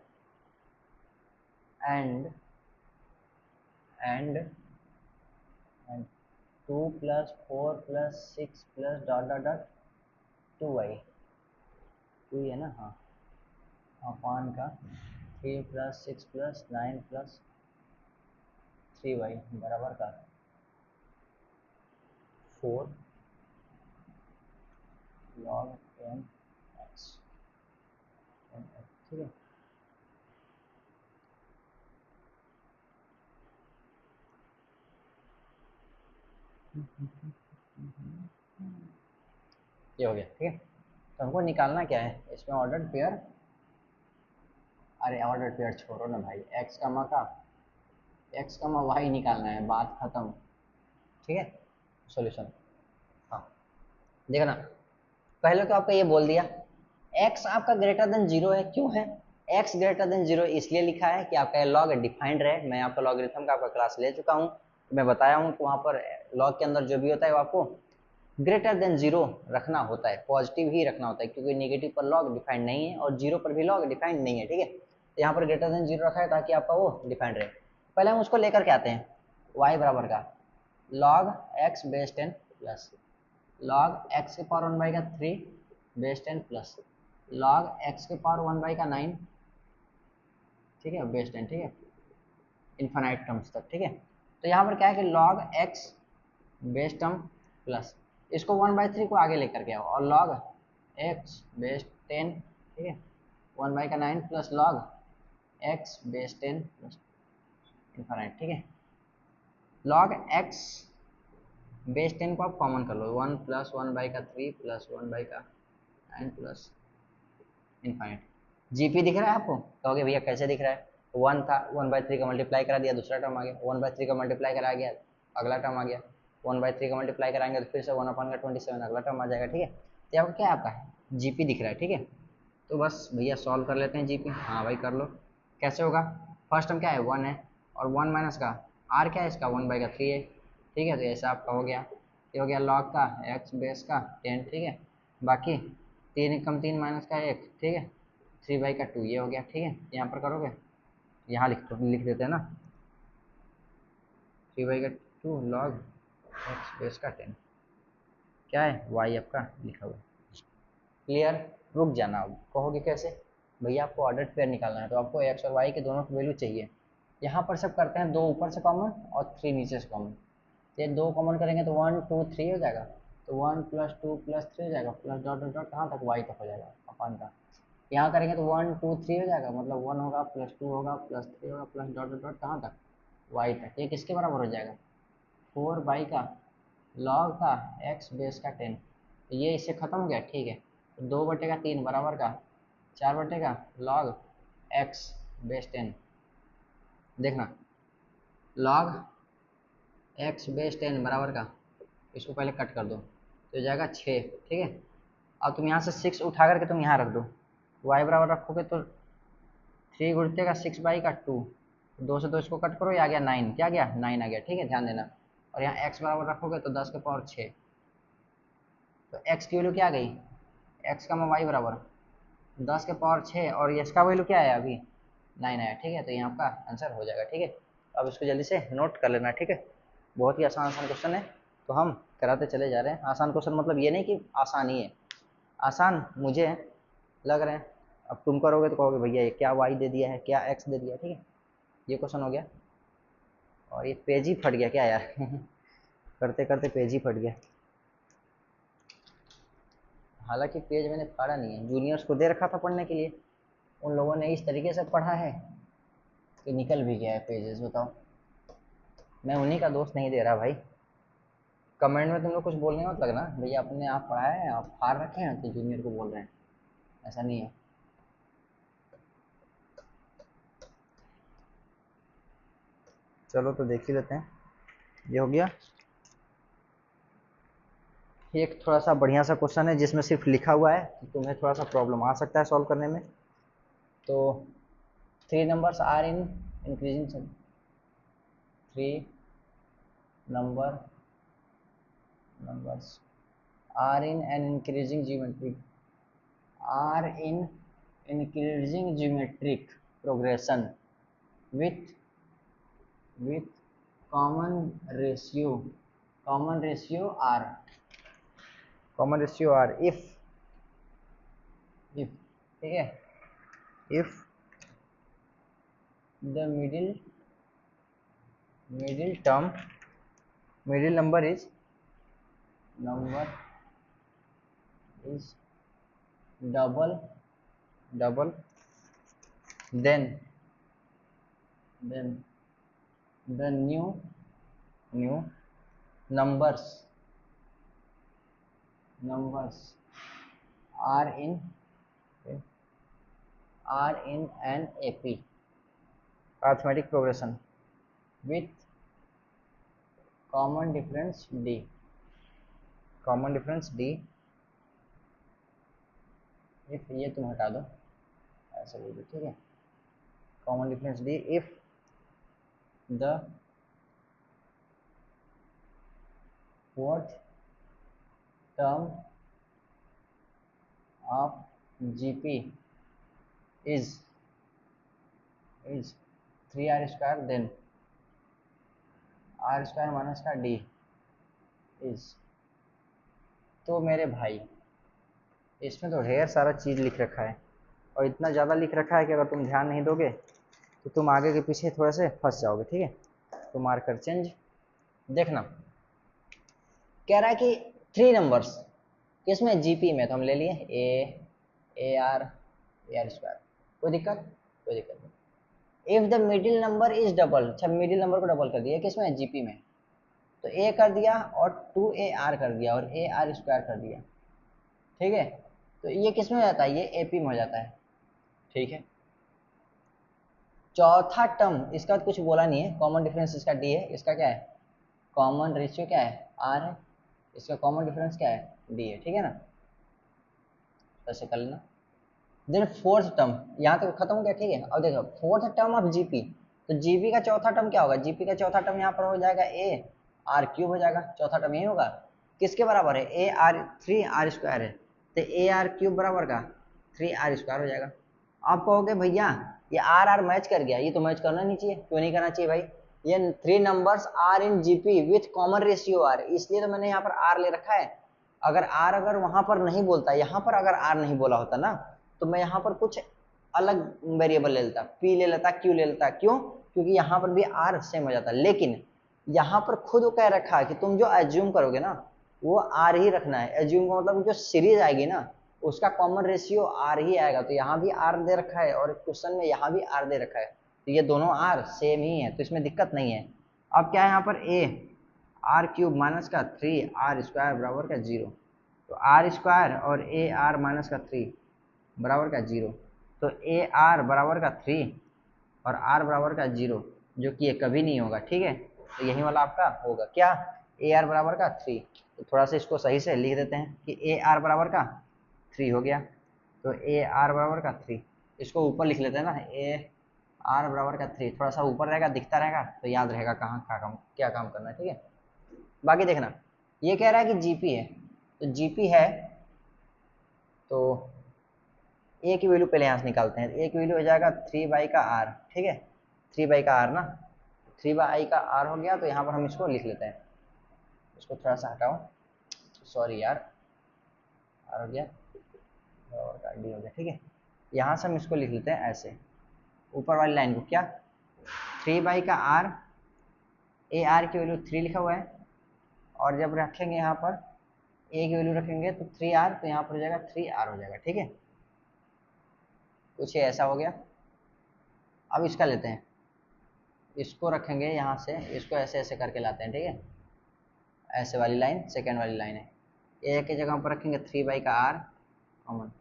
And and and 2 plus 4 plus 6 plus dot dot dot 2y, 2 है ना, हाँ, अपान का 3 प्लस 6 प्लस 9 प्लस 3y बराबर का 4 log 10x, ठीक है। ये हो गया, ठीक है। तो हमको निकालना क्या है इसमें, ऑर्डर पेयर, अरे ऑर्डर पेयर छोड़ो ना भाई, एक्स कमा वाई निकालना है, बात खत्म, ठीक है। सॉल्यूशन, हाँ, देखना, पहले तो आपका ये बोल दिया x आपका ग्रेटर देन 0 है, क्यों है x ग्रेटर देन 0, इसलिए लिखा है कि आपका लॉग डिफाइंड रहे। मैं आपका लॉगरिथम का आपका क्लास ले चुका हूँ, तो मैं बताया हूँ कि वहाँ पर लॉग के अंदर जो भी होता है वो आपको ग्रेटर देन 0 रखना होता है, पॉजिटिव ही रखना होता है, क्योंकि नेगेटिव पर लॉग डिफाइंड नहीं है और 0 पर भी लॉग डिफाइंड नहीं है, ठीक है। तो यहाँ पर ग्रेटर देन 0 रखा है ताकि आपका वो डिफाइंड रहे। पहले हम उसको लेकर के आते हैं, y बराबर का log x base 10 plus log x के power 1/3 base 10 plus log x के पावर 1/9, ठीक है, बेस 10, ठीक है, इन्फाइनाइट टर्म्स तक, ठीक है। तो यहाँ पर क्या है कि log x base term plus इसको 1/3 को आगे लेकर के आओ और log x बेस 10, ठीक है, 1/9 plus log x base 10 plus infinite, ठीक है। लॉग एक्स बेस 10 को आप कॉमन कर लो, 1 plus 1/3 plus 1/9 plus infinite. GP दिख रहा है आपको? कहोगे भैया कैसे दिख रहा है? 1 था, 1/3 का मल्टीप्लाई करा दिया, दूसरा टर्म आ गया, 1/3 का मल्टीप्लाई करा गया, अगला टर्म आ गया, 1/3 का मल्टीप्लाई कराएंगे तो फिर से 1/27 अगला टर्म आ जाएगा, ठीक है। तो आपका क्या आपका है जीपी दिख रहा है, ठीक है। तो बस भैया सॉल्व कर लेते हैं जीपी। हाँ भाई कर लो। कैसे होगा? फर्स्ट टर्म क्या है 1 है, और 1 माइनस का आर क्या है इसका 1/3 है, ठीक है। तो ऐसा आपका हो गया, ये हो गया लॉग का एक्स बेस का 10, ठीक है। बाकी 3 कम 3 माइनस का 1, ठीक है, 3/2 ये हो गया, ठीक है। यहाँ पर करोगे, यहाँ लिख देते हैं ना, 3/2 लॉग एक्स बेस का 10 क्या है वाई आपका लिखा हुआ। क्लियर? रुक जाना, अब कहोगे कैसे? भैया आपको ऑर्डर पेयर निकालना है तो आपको एक्स और वाई के दोनों की वैल्यू चाहिए। यहाँ पर सब करते हैं 2 ऊपर से कॉमन और 3 नीचे से कॉमन। ये 2 कॉमन करेंगे तो 1 2 3 हो जाएगा, तो 1 + 2 + 3 हो जाएगा, प्लस डॉट डॉट डॉट कहाँ तक वाई तक हो जाएगा अपन का। यहाँ करेंगे तो 1 2 3 हो जाएगा, मतलब 1 होगा प्लस 2 होगा प्लस 3 होगा प्लस डॉट डॉट डॉट कहाँ तक वाई तक। ये किसके बराबर हो जाएगा? 4 का लॉग का एक्स बेस का 10। तो ये इससे खत्म हो गया, ठीक है। तो 2/3 बराबर का 4 लॉग एक्स बेस 10। देखना लॉग एक्स बेस 10 बराबर का, इसको पहले कट कर दो तो हो जाएगा 6, ठीक है। अब तुम यहाँ से 6 उठा करके तुम यहाँ रख दो, y बराबर रखोगे तो 3 गुणते का 6/2, 2 से 2 इसको कट करो, ये आ गया 9, क्या गया 9 आ गया, ठीक है, ध्यान देना। और यहाँ x बराबर रखोगे तो 10 के पावर 6, तो x की वैल्यू क्या आ गई? x का y बराबर 10 के पावर 6 और इसका वैल्यू क्या आया अभी 9 आया, ठीक है। तो यहाँ आपका आंसर हो जाएगा, ठीक है। अब इसको जल्दी से नोट कर लेना, ठीक है। बहुत ही आसान आसान क्वेश्चन है, तो हम कराते चले जा रहे हैं। आसान क्वेश्चन मतलब ये नहीं कि आसान ही है, आसान मुझे लग रहे हैं। अब तुम करोगे तो कहोगे भैया ये क्या वाई दे दिया है, क्या एक्स दे दिया, ठीक है। ये क्वेश्चन हो गया, और ये पेज ही फट गया क्या यार करते करते पेज ही फट गया। हालांकि पेज मैंने फाड़ा नहीं है, जूनियर्स को दे रखा था पढ़ने के लिए, उन लोगों ने इस तरीके से पढ़ा है कि निकल भी गया है पेजेस। बताओ, मैं उन्हीं का दोस्त नहीं दे रहा भाई। कमेंट में तुम लोग कुछ बोलने मत लगना भैया, अपने आप पढ़ा है आप फाड़ रखे हैं तो जूनियर को बोल रहे हैं, ऐसा नहीं है। चलो तो देख ही लेते हैं। ये हो गया एक थोड़ा सा बढ़िया सा क्वेश्चन है जिसमें सिर्फ लिखा हुआ है, तो तुम्हें थोड़ा सा प्रॉब्लम आ सकता है सॉल्व करने में। तो 3 numbers are in increasing 3 numbers are in an increasing geometric are in increasing geometric progression with with common ratio r, if ठीक है, if the middle term middle number is double then the new numbers are in an AP arithmetic progression with common difference D if ये तुम हटा दो, ऐसे बोल दो, ठीक है। Common difference D if the fourth term of GP is 3r square, then r square minus का D is। तो मेरे भाई इसमें तो ढेर सारा चीज़ लिख रखा है, और इतना ज़्यादा लिख रखा है कि अगर तुम ध्यान नहीं दोगे तो तुम आगे के पीछे थोड़े से फंस जाओगे, ठीक है। तो मार्कर चेंज। देखना कह रहा है कि 3 नंबर्स किसमें जीपी में, तो हम ले लिए ए आर स्क्वायर, कोई दिक्कत नहीं। If the middle number is double, अच्छा मिडिल नंबर को डबल कर दिया किसमें, जीपी में, तो ए कर दिया और 2AR कर दिया और AR² कर दिया, ठीक है। तो ये किस में हो जाता है, ये एपी में हो जाता है, ठीक है। चौथा टर्म इसका कुछ बोला नहीं है, कॉमन डिफरेंस इसका डी है, इसका क्या है, कॉमन रेशियो क्या है, आर है, इसका कॉमन डिफरेंस क्या है, डी है, ठीक है ना, ऐसे कर लेना। देन फोर्थ टर्म यहाँ तक खत्म हो गया, ठीक है। अब देखो फोर्थ टर्म ऑफ जीपी, तो जीपी का चौथा टर्म क्या होगा, जीपी का चौथा टर्म यहाँ पर हो जाएगा AR³ हो जाएगा, चौथा टर्म यही होगा, किसके बराबर है, AR3R² है, तो AR³ बराबर का 3R² हो जाएगा। आप कहोगे भैया ये आर मैच कर गया, ये तो मैच करना नहीं चाहिए, क्यों नहीं करना चाहिए भाई, ये 3 numbers are in GP with common ratio r, इसलिए तो मैंने यहाँ पर आर ले रखा है। अगर वहां पर नहीं बोलता, यहाँ पर अगर आर नहीं बोला होता ना, तो मैं यहाँ पर कुछ अलग वेरिएबल ले लेता, पी ले लेता, क्यू ले लेता, क्यों, क्योंकि यहाँ पर भी आर सेम हो जाता, लेकिन यहाँ पर खुद कह रखा है कि तुम जो एज्यूम करोगे ना वो आर ही रखना है, एज्यूम का मतलब जो सीरीज आएगी ना उसका कॉमन रेशियो आर ही आएगा, तो यहाँ भी आर दे रखा है और क्वेश्चन में यहाँ भी आर दे रखा है, तो ये दोनों आर सेम ही है, तो इसमें दिक्कत नहीं है। अब क्या है यहाँ पर AR³ माइनस का 3R² बराबर का 0, तो R² और AR माइनस का 3 बराबर का 0, तो AR बराबर का 3 और R बराबर का 0, जो कि ये कभी नहीं होगा, ठीक है। तो यही वाला आपका होगा क्या, AR बराबर का 3, तो थोड़ा सा इसको सही से लिख देते हैं कि AR बराबर का 3 हो गया, तो AR बराबर का 3, इसको ऊपर लिख लेते हैं ना, AR बराबर का 3, थोड़ा सा ऊपर रहेगा दिखता रहेगा तो याद रहेगा कहाँ क्या काम करना है, ठीक है। बाकी देखना, ये कह रहा है कि जीपी है, तो जीपी है तो ए की वैल्यू पहले यहाँ से निकालते हैं, ए की वैल्यू हो जाएगा 3/r, ठीक है, 3/r ना, 3/r हो गया, तो यहाँ पर हम इसको लिख लेते हैं, इसको थोड़ा सा हटाओ, सॉरी यार, आर हो गया और डी हो गया, ठीक है। यहाँ से हम इसको लिख लेते हैं ऐसे, ऊपर वाली लाइन को क्या, 3/r, AR की वैल्यू 3 लिखा हुआ है, और जब रखेंगे यहाँ पर ए की वैल्यू रखेंगे तो 3R, तो यहाँ पर हो जाएगा 3R हो जाएगा, ठीक है, कुछ ऐसा हो गया। अब इसका लेते हैं, इसको रखेंगे यहाँ से, इसको ऐसे ऐसे करके लाते हैं, ठीक है, ऐसे वाली लाइन सेकेंड वाली लाइन है, ए की जगह पर रखेंगे 3/r कॉमन,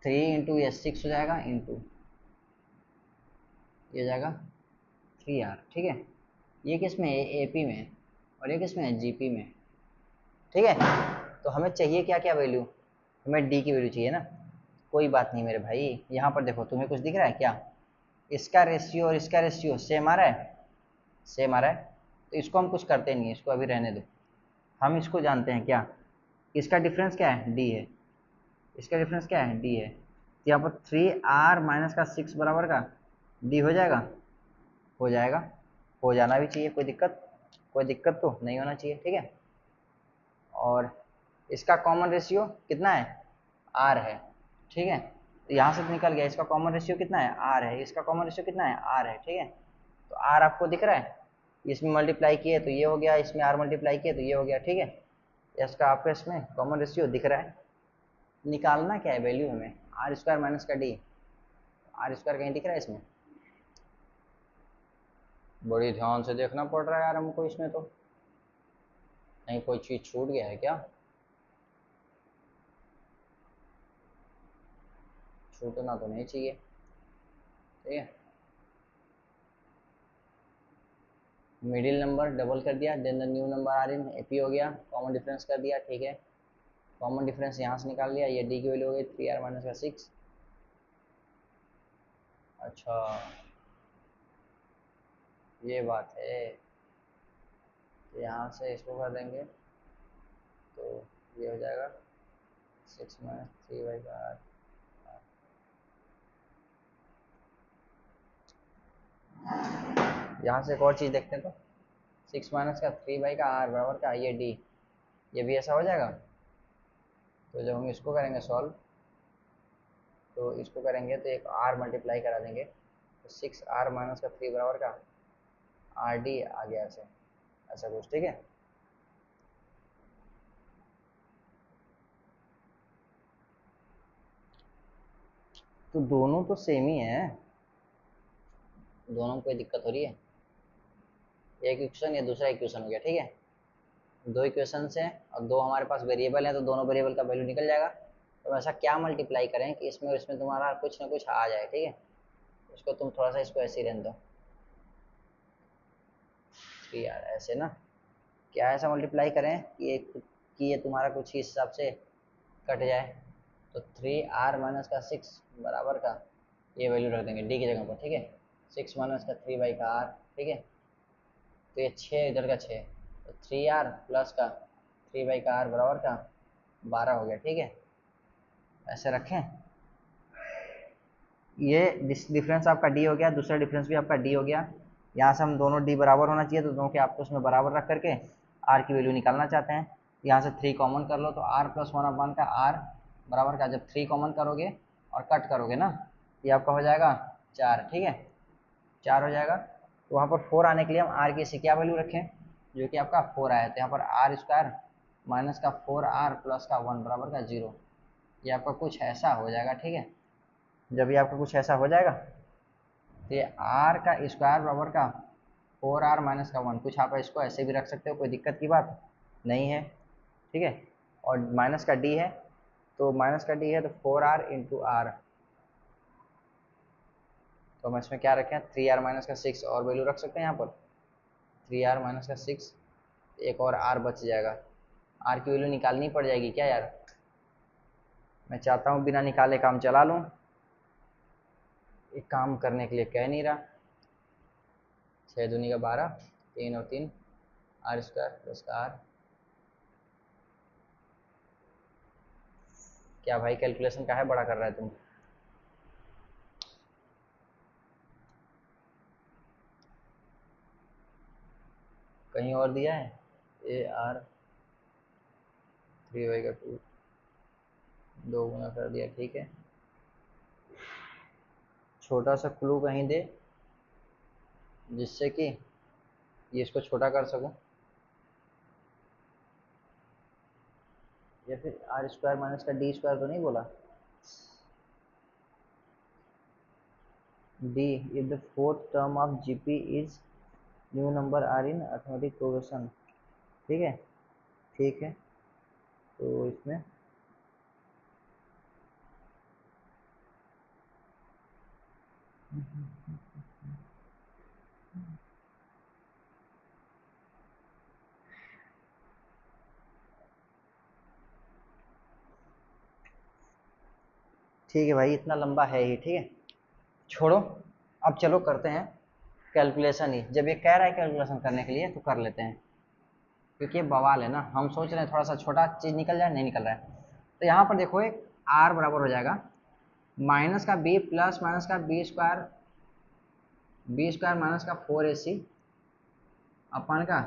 3 इंटू ये 6 हो जाएगा, इंटू ये हो जाएगा 3R, ठीक है। ये किस में है, AP में, और ये किस में है, GP में, ठीक है। तो हमें चाहिए क्या क्या वैल्यू, हमें डी की वैल्यू चाहिए ना, कोई बात नहीं मेरे भाई, यहाँ पर देखो तुम्हें कुछ दिख रहा है क्या, इसका रेशियो और इसका रेशियो सेम आ रहा है, सेम आ रहा है, तो इसको हम कुछ करते नहीं, इसको अभी रहने दो, हम इसको जानते हैं क्या, इसका डिफरेंस क्या है, डी है, इसका डिफरेंस क्या है, डी है, तो यहाँ पर 3R माइनस का 6 बराबर का डी हो जाएगा, हो जाएगा, हो जाना भी चाहिए, कोई दिक्कत तो नहीं होना चाहिए, ठीक है। और इसका कॉमन रेशियो कितना है, आर है, ठीक है, तो यहाँ से तो निकल गया, इसका कॉमन रेशियो कितना है, आर है, इसका कॉमन रेशियो कितना है, आर है, ठीक है। तो आर आपको दिख रहा है, इसमें मल्टीप्लाई किए तो ये हो गया, इसमें आर मल्टीप्लाई किए तो ये हो गया, ठीक है, इसका आपको इसमें कॉमन रेशियो दिख रहा है। निकालना क्या है वैल्यू हमें, R² माइनस का डी, R² कहीं दिख रहा है इसमें, बड़ी ध्यान से देखना पड़ रहा है यार हमको इसमें, तो नहीं कोई चीज़ छूट गया है क्या, छूटना तो नहीं चाहिए, ठीक है। मिडिल नंबर डबल कर दिया, then the new number are in AP हो गया, कॉमन डिफरेंस कर दिया, ठीक है, कॉमन डिफरेंस यहाँ से निकाल लिया, ये डी की वैल्यू हो गई 3R माइनस का 6, अच्छा ये बात है, तो यहाँ से इसको कर देंगे तो ये हो जाएगा 6 माइनस 3/r, यहाँ से एक और चीज़ देखते हैं, तो 6 माइनस का 3/r बराबर का ये डी, ये भी ऐसा हो जाएगा, तो जब हम इसको करेंगे सॉल्व, तो इसको करेंगे तो एक r मल्टीप्लाई करा देंगे, तो 6R माइनस का 3 बराबर का आर डी आ गया, ऐसे ऐसा कुछ, ठीक है। तो दोनों तो सेम ही है, दोनों में कोई दिक्कत हो रही है? एक इक्वेशन या दूसरा इक्वेशन हो गया, ठीक है। दो इक्वेशन है और दो हमारे पास वेरिएबल है, तो दोनों वेरिएबल का वैल्यू निकल जाएगा। तो ऐसा क्या मल्टीप्लाई करें कि इसमें और इसमें तुम्हारा कुछ ना कुछ आ जाए, ठीक है। इसको तुम थोड़ा सा इसको ऐसे ही रहने दो, 3r ऐसे ना। क्या ऐसा मल्टीप्लाई करें कि ये तुम्हारा कुछ ही हिसाब से कट जाए। तो 3r-6 बराबर का ये वैल्यू रख देंगे डी की जगह पर, ठीक है। 6 - 3/r, ठीक है। तो ये 6 इधर का 6, तो 3r प्लस का 3/r बराबर का 12 हो गया, ठीक है। ऐसे रखें। ये डिफरेंस आपका डी हो गया, दूसरा डिफरेंस भी आपका डी हो गया। यहाँ से हम दोनों डी बराबर होना चाहिए, तो दोनों के आपको उसमें बराबर रख करके आर की वैल्यू निकालना चाहते हैं। यहाँ से 3 कॉमन कर लो, तो आर प्लस 1/, का आर बराबर का, जब 3 कॉमन करोगे और कट करोगे ना, ये आपका हो जाएगा 4, ठीक है। 4 हो जाएगा। तो वहाँ पर 4 आने के लिए हम आर की से क्या वैल्यू रखें, जो कि आपका 4 आया। तो यहाँ पर आर स्क्वायर माइनस का 4r प्लस का 1 बराबर का 0। ये आपका कुछ ऐसा हो जाएगा, ठीक है। जब ये आपका कुछ ऐसा हो जाएगा, तो ये आर का स्क्वायर बराबर का 4r माइनस का 1, कुछ आप इसको ऐसे भी रख सकते हो, कोई दिक्कत की बात नहीं है, ठीक है। और माइनस का डी है, तो माइनस का डी है तो 4r इंटू आर। तो हम इसमें क्या रखें, 3r-6 और वैल्यू रख सकते हैं यहाँ पर। 3r-6, एक और r बच जाएगा। r की वैल्यू निकालनी पड़ जाएगी क्या यार? मैं चाहता हूँ बिना निकाले काम चला लूँ, एक काम करने के लिए कह नहीं रहा। 6 दूनी का 12, 3 और 3 आर स्क्वायर प्लस का आर। क्या भाई कैलकुलेशन का है बड़ा कर रहा है तुम? कहीं और दिया है ए आर 3/2 2 गुना कर दिया, ठीक है। छोटा सा क्लू कहीं दे जिससे कि ये इसको छोटा कर सकूं, या फिर आर स्क्वायर माइनस का डी स्क्वायर तो नहीं बोला? D if the fourth term of GP is new number are in arithmetic progression, ठीक है। ठीक है, तो इसमें ठीक है भाई, इतना लंबा है ही, ठीक है। छोड़ो, अब चलो करते हैं कैलकुलेशन ही। जब ये कह रहा है कैलकुलेशन करने के लिए तो कर लेते हैं, क्योंकि ये बवाल है ना। हम सोच रहे हैं थोड़ा सा छोटा चीज़ निकल जाए, नहीं निकल रहा है। तो यहाँ पर देखो, एक आर बराबर हो जाएगा माइनस का बी प्लस माइनस का बी स्क्वायर माइनस का 4ac अपन का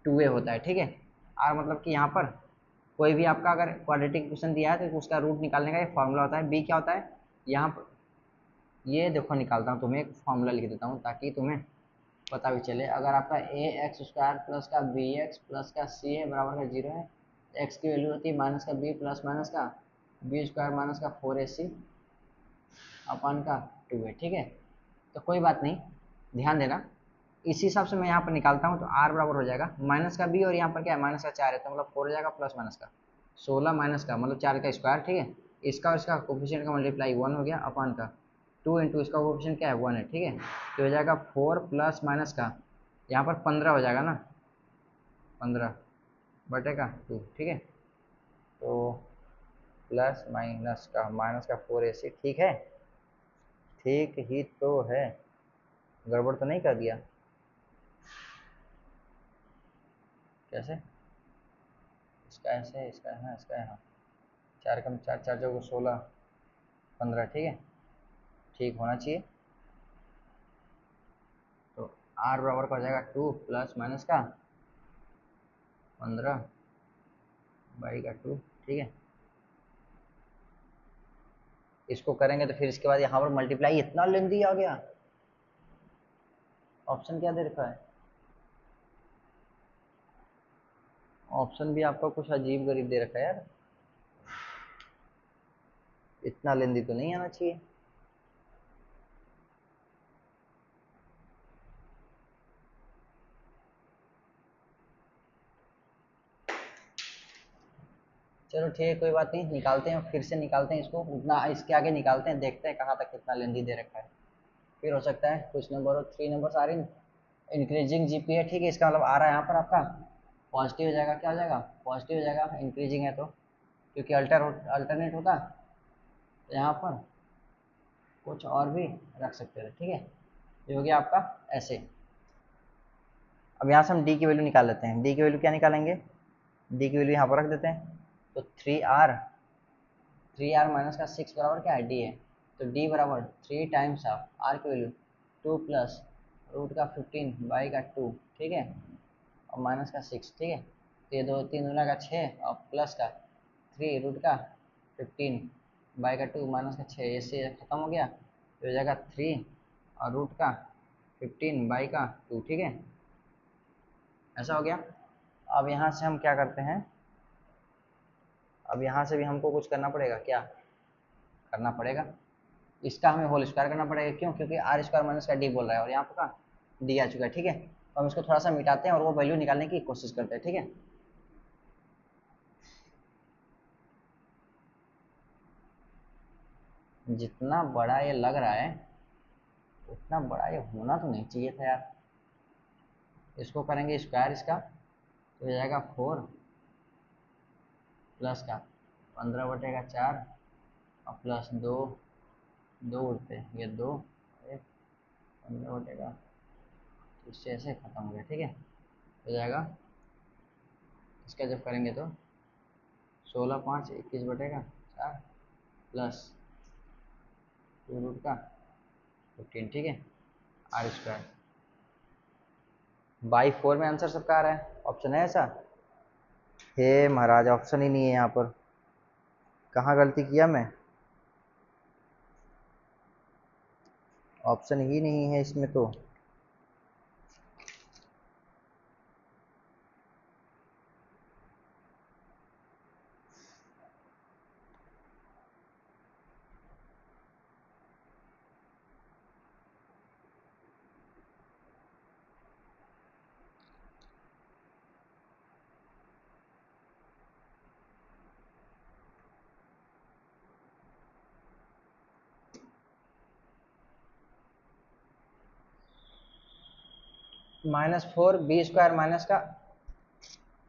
2a होता है, ठीक है। आर मतलब कि यहाँ पर कोई भी आपका अगर क्वाड्रेटिक इक्वेशन दिया है तो उसका रूट निकालने का ये फॉर्मूला होता है। बी क्या होता है यहाँ पर, ये देखो निकालता हूँ, तुम्हें एक फॉर्मूला लिख देता हूँ ताकि तुम्हें पता भी चले। अगर आपका ax² प्लस का bx प्लस का ca बराबर का 0 है, x की वैल्यू होती है माइनस का b प्लस माइनस का b² माइनस का 4ac अपन का 2 है, ठीक है। तो कोई बात नहीं, ध्यान देना। इसी हिसाब से मैं यहाँ पर निकालता हूँ, तो r बराबर हो जाएगा माइनस का b, और यहाँ पर क्या है माइनस का 4 है, तो मतलब 4 हो जाएगा प्लस माइनस का 16 माइनस का मतलब 4 का स्क्वायर, ठीक है। इसका और इसका कोफिशिएंट का मल्टीप्लाई 1 हो गया अपन का 2 इंटू इसका कोफिशिएंट क्या है 1 है, ठीक है। तो हो जाएगा 4 प्लस माइनस का यहाँ पर 15 हो जाएगा ना, 15 बटे का 2, ठीक है। तो प्लस माइनस का 4ac, ठीक है। ठीक ही तो है, गड़बड़ तो नहीं कर दिया? कैसे? इसका ऐसे है, इसका है, इसका है, हाँ। 4 कम 4, 4 चौको 16, 15, ठीक है। ठीक होना चाहिए। तो आर बराबर का हो जाएगा 2 प्लस माइनस का 15 बाई का 2, ठीक है। इसको करेंगे तो फिर इसके बाद यहाँ पर मल्टीप्लाई इतना लेंदी आ गया। ऑप्शन क्या दे रखा है? ऑप्शन भी आपका कुछ अजीब गरीब दे रखा है यार, इतना लेंदी तो नहीं आना चाहिए। चलो ठीक है, कोई बात नहीं, निकालते हैं, फिर से निकालते हैं इसको, उतना इसके आगे निकालते हैं, देखते हैं कहाँ तक कितना लेंदी दे रखा है। फिर हो सकता है कुछ नंबर और 3 नंबर आ रही, इंक्रीजिंग जीपी है, ठीक है, इसका मतलब आ रहा है यहाँ पर आपका पॉजिटिव हो जाएगा, क्या हो जाएगा, पॉजिटिव हो जाएगा, इंक्रीजिंग है तो, क्योंकि अल्टरनेट होता तो यहाँ पर कुछ और भी रख सकते थे, ठीक है। ये हो गया आपका ऐसे। अब यहाँ से हम डी की वैल्यू निकाल लेते हैं। डी की वैल्यू क्या निकालेंगे, डी की वैल्यू यहाँ पर रख देते हैं, तो 3r माइनस का 6 बराबर क्या है, डी है, तो डी बराबर 3 टाइम्स ऑफ आर की वैल्यू 2 प्लस रूट का 15 बाई का 2, ठीक है, और माइनस का 6, ठीक है, तो ये दो 3 दूना का 6 और प्लस का 3 रूट का 15 बाई का 2 माइनस का 6, इससे खत्म हो गया, तो हो जाएगा 3 और रूट का 15 बाई का 2, ठीक है, ऐसा हो गया। अब यहाँ से हम क्या करते हैं, अब यहाँ से भी हमको कुछ करना पड़ेगा, क्या करना पड़ेगा, इसका हमें होल स्क्वायर करना पड़ेगा, क्यों, क्योंकि आर स्क्वायर माइनस का डी बोल रहा है और यहाँ पर का डी आ चुका है, ठीक है। तो हम इसको थोड़ा सा मिटाते हैं और वो वैल्यू निकालने की कोशिश करते हैं, ठीक है। जितना बड़ा ये लग रहा है उतना बड़ा ये होना तो नहीं चाहिए था यार। इसको करेंगे स्क्वायर इसका, तो हो जाएगा 4 प्लस का 15/4 और प्लस 2 2 उड़ते ये 2 1 15/, इससे ऐसे खत्म हो गया, ठीक है, हो जाएगा। इसका जब करेंगे तो 16 5 21/4 प्लस 2 रूट का 15, ठीक है, आर स्क्वायर बाई 4 में आंसर सबका आ रहा है, ऑप्शन है ऐसा, हे महाराज ऑप्शन ही नहीं है यहाँ पर, कहाँ गलती किया मैं, ऑप्शन ही नहीं है इसमें तो। -4 बी स्क्वायर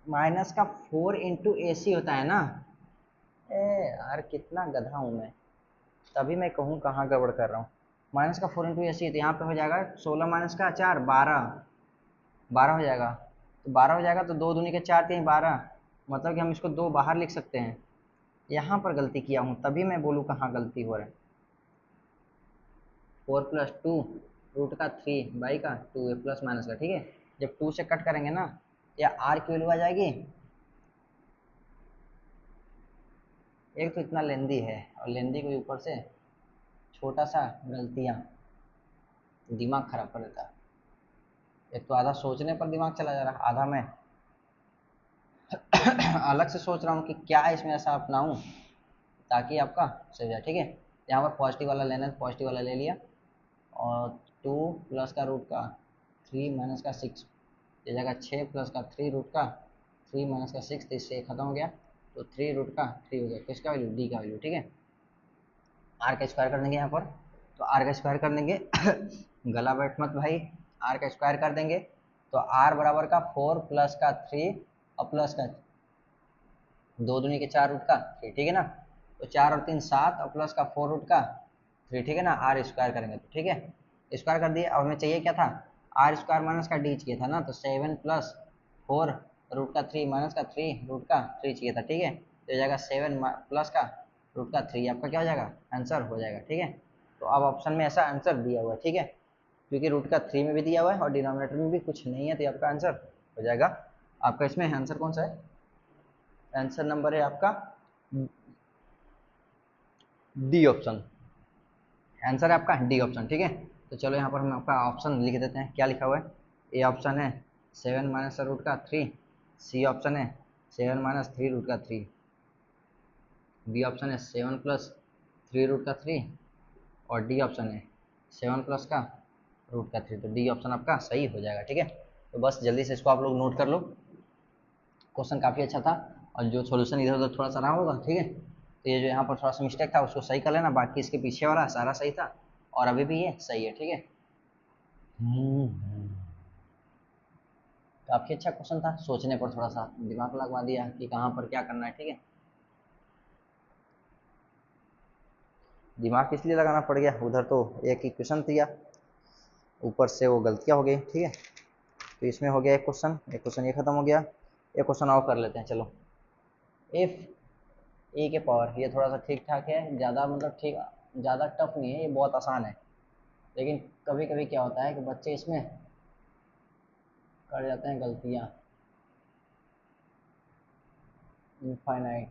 माइनस का 4 इंटू ए सी होता है ना, ए यार कितना गधा हूँ मैं, तभी मैं कहूँ कहाँ गड़बड़ कर रहा हूँ। माइनस का 4 इंटू ए सी, तो यहाँ पे हो जाएगा 16 माइनस का 4 12 हो जाएगा, तो 12 हो जाएगा, तो 2 दूनी के 4 3 12, मतलब कि हम इसको 2 बाहर लिख सकते हैं। यहाँ पर गलती किया हूँ, तभी मैं बोलूँ कहाँ गलती हो रहा है। 4 प्लस 2 रूट का 3 बाई का 2 है प्लस माइनस का, ठीक है, जब 2 से कट करेंगे ना, या आर की वैल्यू आ जाएगी, एक तो इतना लेंदी है और लेंदी के ऊपर से छोटा सा गलतियाँ दिमाग खराब कर देता है। एक तो आधा सोचने पर दिमाग चला जा रहा है, आधा मैं अलग से सोच रहा हूँ कि क्या इसमें ऐसा अपनाऊँ ताकि आपका सही जाए, ठीक है। यहाँ पर पॉजिटिव वाला लेना है, पॉजिटिव वाला ले लिया, और 2 प्लस का रूट का 3 माइनस का 6, ये जगह 6 प्लस का 3 रूट का 3 माइनस का 6, तो इससे खत्म हो गया, तो 3 रूट का 3 हो गया, किसका वैल्यू, डी का वैल्यू, ठीक है। आर का स्क्वायर कर देंगे यहाँ पर, तो आर का स्क्वायर कर देंगे गला बैठ मत भाई, आर का स्क्वायर कर देंगे, तो आर बराबर का 4 प्लस का 3 और प्लस का 2 दूनी के 4 रूट का 3, ठीक है ना, तो 4 और 3 7 और प्लस का 4 रूट का 3, ठीक है ना, आर स्क्वायर करेंगे तो, ठीक है, स्क्वायर कर दिए। अब हमें चाहिए क्या था, आर स्क्वायर माइनस का डी चाहिए था ना, तो 7 प्लस 4 रूट का 3 माइनस का 3 रूट का 3 चाहिए था, ठीक है, तो हो जाएगा 7 प्लस का रूट का 3, आपका क्या हो जाएगा, आंसर हो जाएगा, ठीक है। तो अब ऑप्शन में ऐसा आंसर दिया हुआ है, ठीक है, क्योंकि रूट का 3 में भी दिया हुआ है और डिनोमिनेटर में भी कुछ नहीं है, तो आपका आंसर हो जाएगा। आपका इसमें आंसर कौन सा है, आंसर नंबर है आपका डी ऑप्शन, आंसर है आपका डी ऑप्शन, ठीक है। तो चलो यहाँ पर हम आपका ऑप्शन लिख देते हैं, क्या लिखा हुआ है, ए ऑप्शन है 7 माइनस रूट का 3, सी ऑप्शन है 7 माइनस 3 रूट का 3, बी ऑप्शन है 7 प्लस 3 रूट का 3, और डी ऑप्शन है 7 प्लस का रूट का 3, तो डी ऑप्शन आपका सही हो जाएगा, ठीक है। तो बस जल्दी से इसको आप लोग नोट कर लो, क्वेश्चन काफ़ी अच्छा था, और जो सॉल्यूशन इधर उधर थोड़ा सा रहा होगा, ठीक है। तो ये जो यहाँ पर थोड़ा सा मिस्टेक था उसको सही कर लेना, बाकी इसके पीछे वाला सारा सही था और अभी भी ये सही है, ठीक है। काफी अच्छा क्वेश्चन था, सोचने पर थोड़ा सा दिमाग लगवा दिया कि कहाँ पर क्या करना है, ठीक है। दिमाग इसलिए लगाना पड़ गया, उधर तो एक ही क्वेश्चन दिया, ऊपर से वो गलतियाँ हो गई, ठीक है। तो इसमें हो गया एक क्वेश्चन ये खत्म हो गया। एक क्वेश्चन और कर लेते हैं, चलो। इफ ए के पावर, ये थोड़ा सा ठीक ठाक है, ज़्यादा मतलब ठीक, ज़्यादा टफ नहीं है, ये बहुत आसान है। लेकिन कभी कभी क्या होता है कि बच्चे इसमें कर जाते हैं गलतियाँ। इनफाइनाइट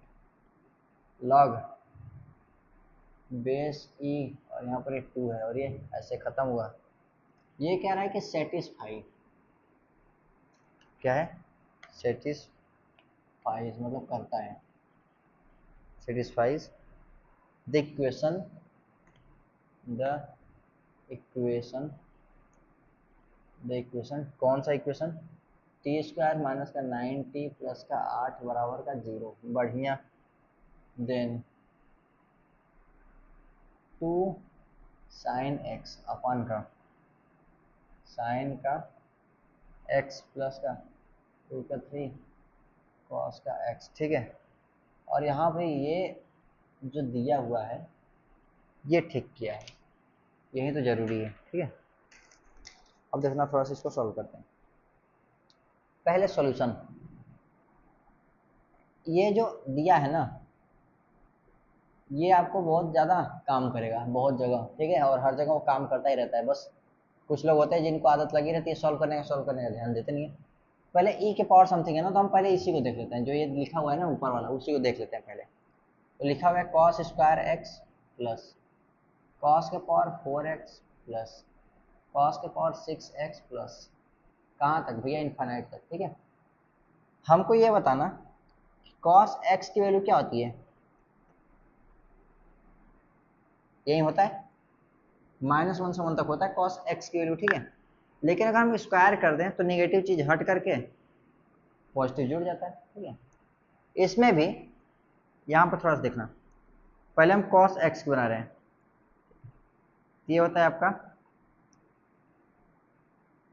लॉग बेस ई, और यहाँ पर एक 2 है और ये ऐसे ख़त्म हुआ। ये कह रहा है कि सेटिस्फाई, क्या है? सेटिस्फाइज मतलब करता है, satisfies the equation, the equation, the equation, कौन सा इक्वेशन? टी स्क्वायर माइनस का 9t प्लस का 8 बराबर का 0, बढ़िया। देन 2 साइन एक्स अपन का साइन का x प्लस का 2 का 3 कॉस का x, ठीक है। और यहाँ पे ये जो दिया हुआ है ये ठीक किया है, यही तो जरूरी है, ठीक है। अब देखना थोड़ा सा इसको सॉल्व करते हैं। पहले सॉल्यूशन, ये जो दिया है ना ये आपको बहुत ज़्यादा काम करेगा बहुत जगह, ठीक है, और हर जगह वो काम करता ही रहता है। बस कुछ लोग होते हैं जिनको आदत लगी रहती है सॉल्व करने का ध्यान देते नहीं है। पहले ई के पावर समथिंग है ना, तो हम पहले इसी को देख लेते हैं, जो ये लिखा हुआ है ना ऊपर वाला, उसी को देख लेते हैं पहले। तो लिखा हुआ है cos square x plus cos के पावर 4x प्लस कॉस के पावर 6x प्लस, कहाँ तक भैया? इन्फाइनाइट तक, ठीक है। हमको ये बताना कॉस एक्स की वैल्यू क्या होती है, यही होता है -1 से 1 तक होता है कॉस एक्स की वैल्यू, ठीक है। लेकिन अगर हम स्क्वायर कर दें तो निगेटिव चीज हट करके पॉजिटिव जुड़ जाता है, ठीक है। इसमें भी यहाँ पर थोड़ा सा देखना, पहले हम कॉस एक्स बना रहे हैं, ये होता है आपका,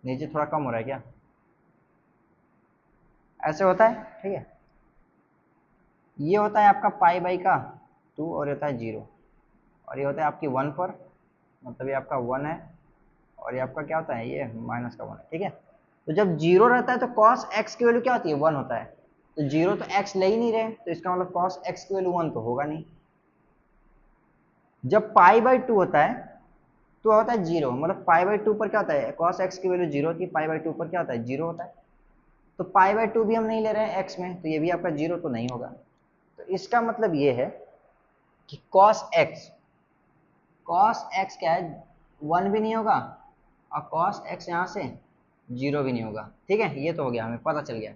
नीचे थोड़ा कम हो रहा है क्या? ऐसे होता है, ठीक है। ये होता है आपका पाई बाई का 2 और ये होता है 0, और ये होता है आपकी 1 पर, मतलब ये आपका 1 है, और ये आपका क्या होता है? ये माइनस का 1 है, ठीक है। तो जब 0 रहता है तो कॉस एक्स की वैल्यू क्या होती है? 1 होता है। तो 0 तो एक्स ले ही नहीं रहे, तो इसका मतलब कॉस एक्स की वैल्यू 1 तो होगा नहीं। जब पाई बाई 2 होता है तो होता है 0, मतलब पाई बाई 2 पर क्या होता है? कॉस एक्स की वैल्यू 0 होती है, पाई बाई 2 पर क्या होता है? 0 होता है। तो पाई बाई 2 भी हम नहीं ले रहे हैं एक्स में, तो ये भी आपका 0 तो नहीं होगा। तो इसका मतलब ये है कि कॉस एक्स क्या है? 1 भी नहीं होगा, और कॉस एक्स यहाँ से 0 भी नहीं होगा, ठीक है। ये तो हो गया, हमें पता चल गया।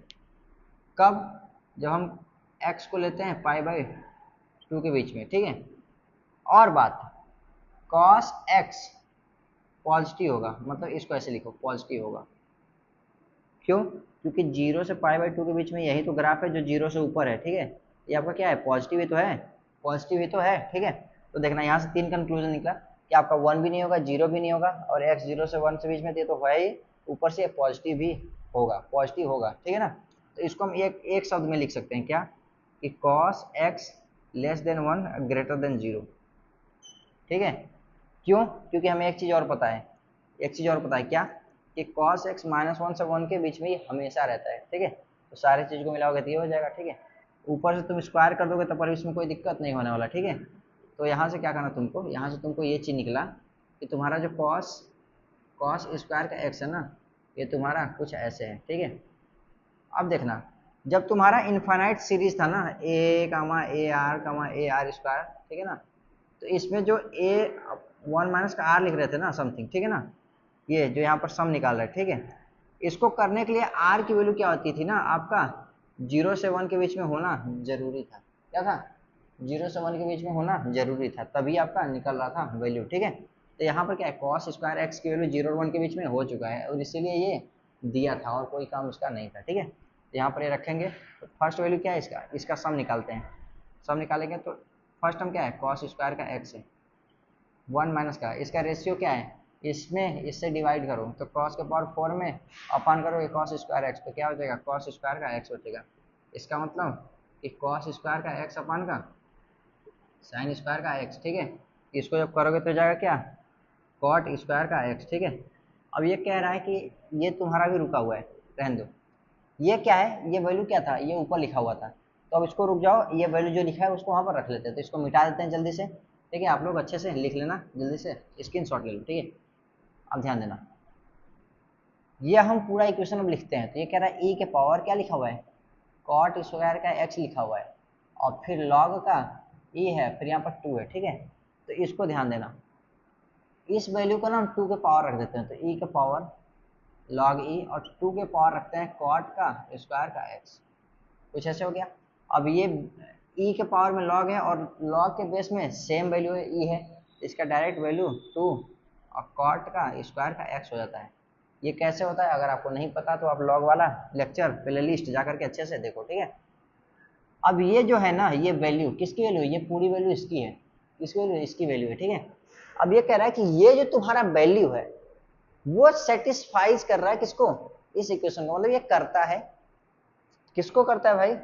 कब? जब हम x को लेते हैं पाई बाई 2 के बीच में, ठीक है। और बात, cos x पॉजिटिव होगा, मतलब इसको ऐसे लिखो पॉजिटिव होगा। क्यों? क्योंकि 0 से पाई बाई 2 के बीच में यही तो ग्राफ है जो 0 से ऊपर है, ठीक है। ये आपका क्या है? पॉजिटिव ही तो है, पॉजिटिव ही तो है, ठीक है। तो देखना यहाँ से 3 कंक्लूजन निकला कि आपका 1 भी नहीं होगा, 0 भी नहीं होगा, और x 0 से 1 से बीच में तो है ही, ऊपर से पॉजिटिव भी होगा, पॉजिटिव होगा, ठीक है ना। तो इसको हम एक शब्द में लिख सकते हैं, क्या? कि cos x less than 1 greater than 0, ठीक है। क्यों? क्योंकि हमें एक चीज़ और पता है, एक चीज़ और पता है, क्या? कि cos x -1 से 1 के बीच में ही हमेशा रहता है, ठीक है। तो सारी चीज़ को मिलाओगे तो ये हो जाएगा, ठीक है। ऊपर से तुम स्क्वायर कर दोगे तो पर इसमें कोई दिक्कत नहीं होने वाला, ठीक है। तो यहाँ से क्या करना तुमको, यहाँ से तुमको ये चीज़ निकला कि तुम्हारा जो कॉस स्क्वायर का x है ना, ये तुम्हारा कुछ ऐसे है, ठीक है। अब देखना, जब तुम्हारा इन्फाइनाइट सीरीज था ना, ए आर स्क्वायर, ठीक है ना, तो इसमें जो ए 1 माइनस का आर लिख रहे थे ना समथिंग, ठीक है ना, ये जो यहाँ पर सम निकाल रहे, ठीक है। इसको करने के लिए आर की वैल्यू क्या होती थी ना आपका? 0 से 1 के बीच में होना जरूरी था, क्या था? 0 से 1 के बीच में होना जरूरी था, तभी आपका निकल रहा था वैल्यू, ठीक है। तो यहाँ पर क्या है? कॉस स्क्वायर एक्स की वैल्यू 0 और 1 के बीच में हो चुका है, और इसीलिए ये दिया था और कोई काम उसका नहीं था, ठीक है। यहाँ पर ये रखेंगे। तो फर्स्ट वैल्यू क्या है इसका, इसका सम निकालते हैं। सम निकालेंगे तो फर्स्ट टर्म क्या है, कॉस स्क्वायर का एक्स है, 1 माइनस का, इसका रेशियो क्या है, इसमें इससे डिवाइड करो तो कॉस के पावर 4 में अपान करोगे कॉस स्क्वायर एक्स, तो क्या हो जाएगा, कॉस स्क्वायर का एक्स हो जाएगा। इसका मतलब कि कॉस स्क्वायर का एक्स अपान का साइन स्क्वायर का एक्स, ठीक है। इसको जब करोगे तो जाएगा क्या, कॉट स्क्वायर का एक्स, ठीक है। अब ये कह रहा है कि ये तुम्हारा भी रुका हुआ है, रहने दो। ये क्या है, ये वैल्यू क्या था, ये ऊपर लिखा हुआ था, तो अब इसको रुक जाओ, ये वैल्यू जो लिखा है उसको वहाँ पर रख लेते हैं, तो इसको मिटा देते हैं जल्दी से, ठीक है। आप लोग अच्छे से लिख लेना, जल्दी से स्क्रीनशॉट ले लो, ठीक है। अब ध्यान देना, ये हम पूरा इक्वेशन अब लिखते हैं। तो ये कह रहा है e के पावर क्या लिखा हुआ है, कॉट स्क्वायर का x लिखा हुआ है, और फिर log का e है, फिर यहाँ पर 2 है, ठीक है। तो इसको ध्यान देना, इस वैल्यू को ना हम 2 के पावर रख देते हैं, तो e के पावर log e, और 2 के पावर रखते हैं कॉट का स्क्वायर का x, कुछ ऐसे हो गया। अब ये e के पावर में log है, और log के बेस में सेम वैल्यू है e है, इसका डायरेक्ट वैल्यू 2 और कॉट का स्क्वायर का x हो जाता है। ये कैसे होता है, अगर आपको नहीं पता तो आप log वाला लेक्चर प्ले लिस्ट जा करके अच्छे से देखो, ठीक है। अब ये जो है ना, ये वैल्यू किसकी वैल्यू है, ये पूरी वैल्यू इसकी है, किसकी वैल्यू, इसकी वैल्यू है, ठीक है। अब ये कह रहा है कि ये जो तुम्हारा वैल्यू है वो सेटिस्फाइज कर रहा है किसको, इस इक्वेशन को, मतलब ये करता है, किसको करता है भाई,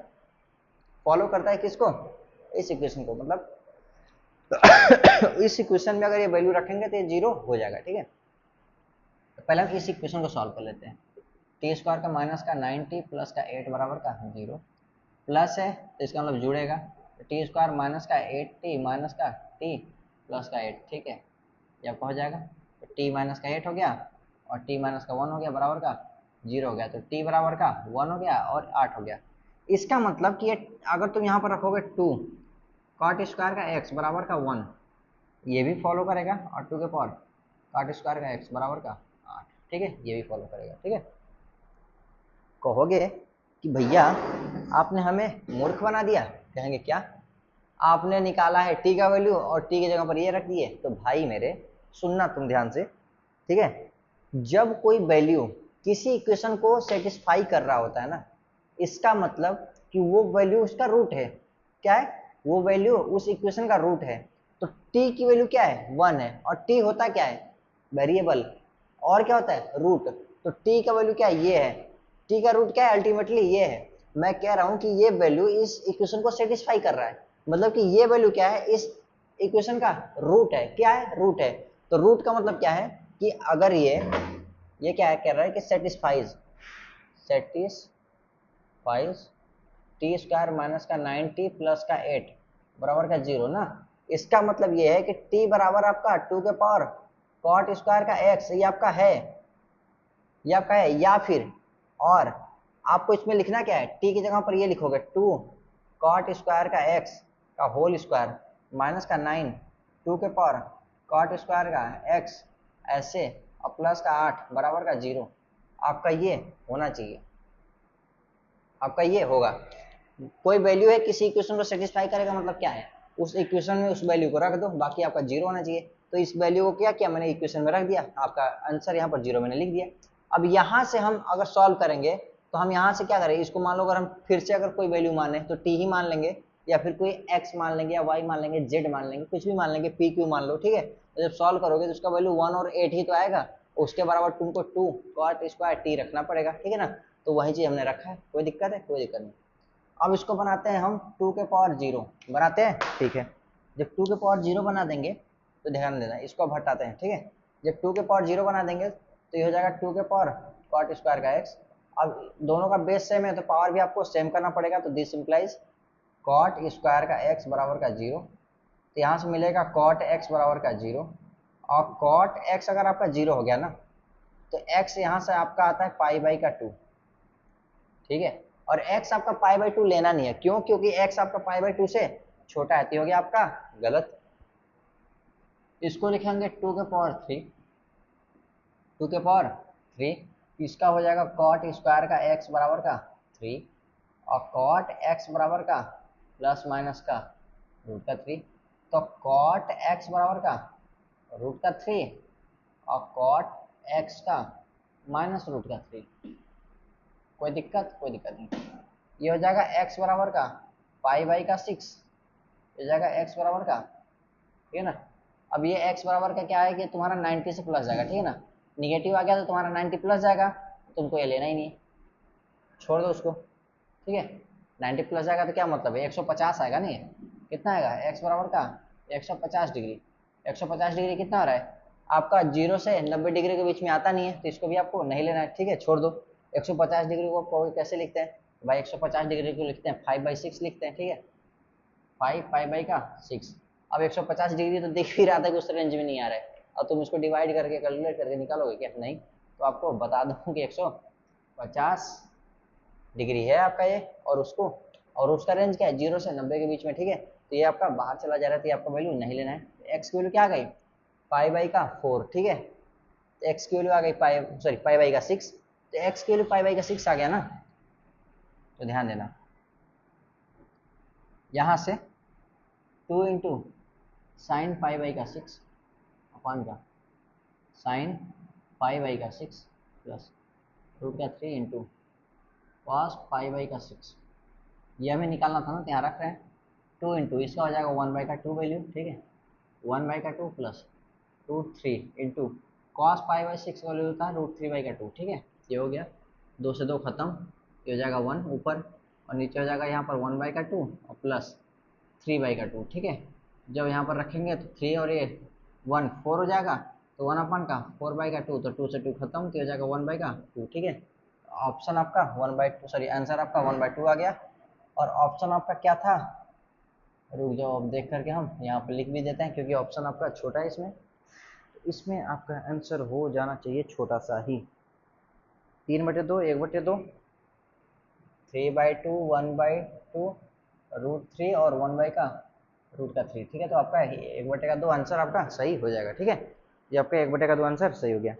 फॉलो करता है किसको, इस इक्वेशन को, मतलब इस इक्वेशन में अगर ये वैल्यू रखेंगे तो ये 0 हो जाएगा, ठीक है। तो पहले हम इस इक्वेशन को सॉल्व कर लेते हैं। टी स्क्वायर का माइनस का 90 प्लस का 8 बराबर का 0, प्लस है तो इसका मतलब जुड़ेगा, तो टी स्क्वायर माइनस का 8t माइनस का t प्लस का 8, ठीक है। ये आपका हो जाएगा, तो t माइनस का 8 हो गया और t माइनस का 1 हो गया, बराबर का 0 हो गया, तो t बराबर का 1 हो गया और 8 हो गया। इसका मतलब कि ये अगर तुम यहाँ पर रखोगे 2 कॉट स्क्वायर का x बराबर का 1, ये भी फॉलो करेगा, और 2 के पावर कॉट स्क्वायर का x बराबर का 8, ठीक है, ये भी फॉलो करेगा, ठीक है। कहोगे कि भैया आपने हमें मूर्ख बना दिया, कहेंगे क्या, आपने निकाला है टी का वैल्यू और टी की जगह पर ये रख दिए। तो भाई मेरे सुनना तुम ध्यान से, ठीक है। जब कोई वैल्यू किसी इक्वेशन को सेटिस्फाई कर रहा होता है ना, इसका मतलब कि वो वैल्यू उसका रूट है, क्या है, वो वैल्यू उस इक्वेशन का रूट है। तो टी की वैल्यू क्या है, 1 है, और टी होता क्या है, वेरिएबल, और क्या होता है, रूट। तो टी का वैल्यू क्या है, ये है, टी का रूट क्या है, अल्टीमेटली ये है। मैं कह रहा हूं कि ये वैल्यू इस इक्वेशन को सेटिस्फाई कर रहा है, मतलब कि ये वैल्यू क्या है, इस इक्वेशन का रूट है, क्या है, रूट है। तो रूट का मतलब क्या है कि अगर ये क्या है, कह रहा है कि सेटिस्फाइज टी स्क्वायर माइनस का 90 प्लस का 8 बराबर का 0 ना। इसका मतलब ये है कि टी बराबर आपका 2 के पावर कॉट स्क्वायर का x, ये आपका है, ये आपका है, या फिर और आपको इसमें लिखना क्या है, टी की जगह पर ये लिखोगे 2 कॉट स्क्वायर का x का होल स्क्वायर माइनस का 9 2 के पावर कॉट स्क्वायर का x ऐसे, और प्लस का 8 बराबर का 0। आपका ये होना चाहिए, आपका ये होगा। कोई वैल्यू है किसी इक्वेशन को सेटिस्फाई करेगा, मतलब क्या है, उस इक्वेशन में उस वैल्यू को रख दो, बाकी आपका 0 होना चाहिए। तो इस वैल्यू को क्या किया मैंने, इक्वेशन में रख दिया, आपका आंसर यहाँ पर 0 मैंने लिख दिया। अब यहाँ से हम अगर सॉल्व करेंगे तो हम यहाँ से क्या करें, इसको मान लो अगर हम फिर से अगर कोई वैल्यू माने तो t ही मान लेंगे, या फिर कोई x मान लेंगे, या y मान लेंगे, z मान लेंगे, कुछ भी मान लेंगे, p q मान लो, ठीक है। तो जब सॉल्व करोगे तो उसका वैल्यू 1 और 8 ही तो आएगा, उसके बराबर तुमको 2 कॉट स्क्वायर t रखना पड़ेगा, ठीक है ना। तो वही चीज हमने रखा है, कोई दिक्कत है, कोई दिक्कत नहीं। अब इसको बनाते हैं हम 2 के पावर 0 बनाते हैं, ठीक है। जब 2 के पावर 0 बना देंगे तो ध्यान देना, इसको अब हटाते हैं, ठीक है। जब 2 के पावर 0 बना देंगे तो ये हो जाएगा 2 के पावर कॉट स्क्वायर का x। अब दोनों का बेस सेम है तो पावर भी आपको सेम करना पड़ेगा, तो दिस इंप्लाइज कॉट स्क्वायर का x बराबर का 0। तो यहाँ से मिलेगा कॉट x बराबर का 0, और कॉट x अगर आपका 0 हो गया ना, तो x यहाँ से आपका आता है पाई बाई का 2, ठीक है। और x आपका पाई बाई 2 लेना नहीं है, क्यों, क्योंकि x आपका पाई बाई 2 से छोटा है, तो हो गया आपका गलत। इसको लिखेंगे 2 के पावर 3, 2 के पावर 3, इसका हो जाएगा कॉट स्क्वायर का x बराबर का 3, और कॉट x बराबर का प्लस माइनस का रूट का 3। तो कॉट x बराबर का रूट का 3 और कॉट x का माइनस रूट का 3। कोई दिक्कत? कोई दिक्कत नहीं। ये हो जाएगा x बराबर का पाई बाई का 6, ये हो जाएगा x बराबर का, ठीक है ना। अब ये x बराबर का क्या है कि तुम्हारा 90 से प्लस जाएगा, ठीक है ना। निगेटिव आ गया तो तुम्हारा 90 प्लस जाएगा, तुमको ये लेना ही नहीं है, छोड़ दो उसको, ठीक है। 90 प्लस जाएगा तो क्या मतलब है, 150 आएगा नहीं, कितना आएगा x बराबर का 150 डिग्री। 150 डिग्री कितना हो रहा है आपका, 0 से 90 डिग्री के बीच में आता नहीं है, तो इसको भी आपको नहीं लेना है, ठीक है, छोड़ दो। 150 डिग्री को कैसे लिखते हैं भाई, 150 डिग्री को लिखते हैं 5/6 लिखते हैं, ठीक है, 5 पाई बाई का 6। अब 150 डिग्री तो दिख ही रहा था कि उस रेंज में नहीं आ रहा है, और तुम इसको डिवाइड करके कैलकुलेट करके निकालोगे क्या, नहीं। तो आपको बता दूं कि 150 डिग्री है आपका ये, और उसका रेंज क्या है 0 से 90 के बीच में, ठीक है। तो ये आपका बाहर चला जा रहा है, तो ये आपका वैल्यू नहीं लेना है। एक्स की वैल्यू क्या आ गई, पाई बाई का 4, ठीक है। तो एक्स की वैल्यू आ गई पाई बाई का 6, तो एक्स की वैल्यू पाई बाई का 6 आ गया ना। तो ध्यान देना, यहाँ से 2 इंटू साइन पाई बाई का 6 अपॉन का साइन पाई बाई का 6 plus √3 into cos pi by का 6, ये हमें निकालना था ना, तो यहाँ रख रहे हैं। 2 इंटू इसका हो जाएगा 1/2 वैल्यू, ठीक है, 1/2 plus √3 into cos pi by 6 का वैल्यू था √3/2, ठीक है। ये हो गया, 2 से 2 खत्म, ये हो जाएगा 1 ऊपर, और नीचे हो जाएगा यहाँ पर 1/2 और प्लस 3/2, ठीक है। जब यहाँ पर रखेंगे तो 3 और ये 1 4 हो जाएगा, तो 1 अपन का 4/2, तो 2 से 2 खत्म, तो हो जाएगा 1/2, ठीक है। ऑप्शन आपका 1/2, सॉरी आंसर आपका 1/2 आ गया। और ऑप्शन आपका क्या था, रुक जाओ, अब देख करके हम यहाँ पर लिख भी देते हैं, क्योंकि ऑप्शन आपका छोटा है इसमें, तो इसमें आपका आंसर हो जाना चाहिए छोटा सा ही, 3/2, 1/2, 3/2, 1/2, √3 और 1/√3, ठीक है। तो आपका 1/2 आंसर आपका सही हो जाएगा, ठीक है। ये आपका 1/2 आंसर सही हो गया।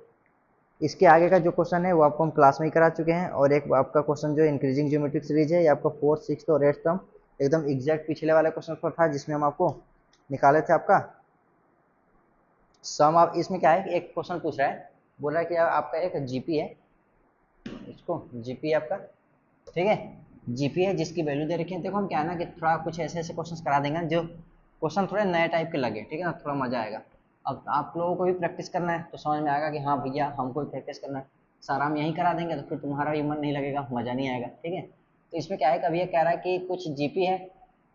इसके आगे का जो क्वेश्चन है वो आपको हम क्लास में ही करा चुके हैं, और एक आपका क्वेश्चन जो इंक्रीजिंग ज्योमेट्रिक सीरीज है, ये आपका 4th 6th और 8th टर्म एकदम एग्जैक्ट पिछले वाले क्वेश्चन पर था, जिसमें हम आपको निकाले थे आपका सम। आप इसमें क्या है कि एक क्वेश्चन पूछ रहा है, बोल रहा है कि आपका एक जीपी है, इसको जीपी आपका, ठीक है, जीपी है जिसकी वैल्यू दे रखी है। देखो हम क्या है ना कि थोड़ा कुछ ऐसे ऐसे क्वेश्चन करा देंगे जो क्वेश्चन थोड़े नए टाइप के लगे, ठीक है ना, थोड़ा मजा आएगा। अब आप लोगों को भी प्रैक्टिस करना है, तो समझ में आएगा कि हाँ भैया हमको भी प्रैक्टिस करना है। सारा हम यहीं करा देंगे तो फिर तुम्हारा भी मन नहीं लगेगा, मजा नहीं आएगा, ठीक है। तो इसमें क्या है, कभी ये कह रहा है कि कुछ जीपी है,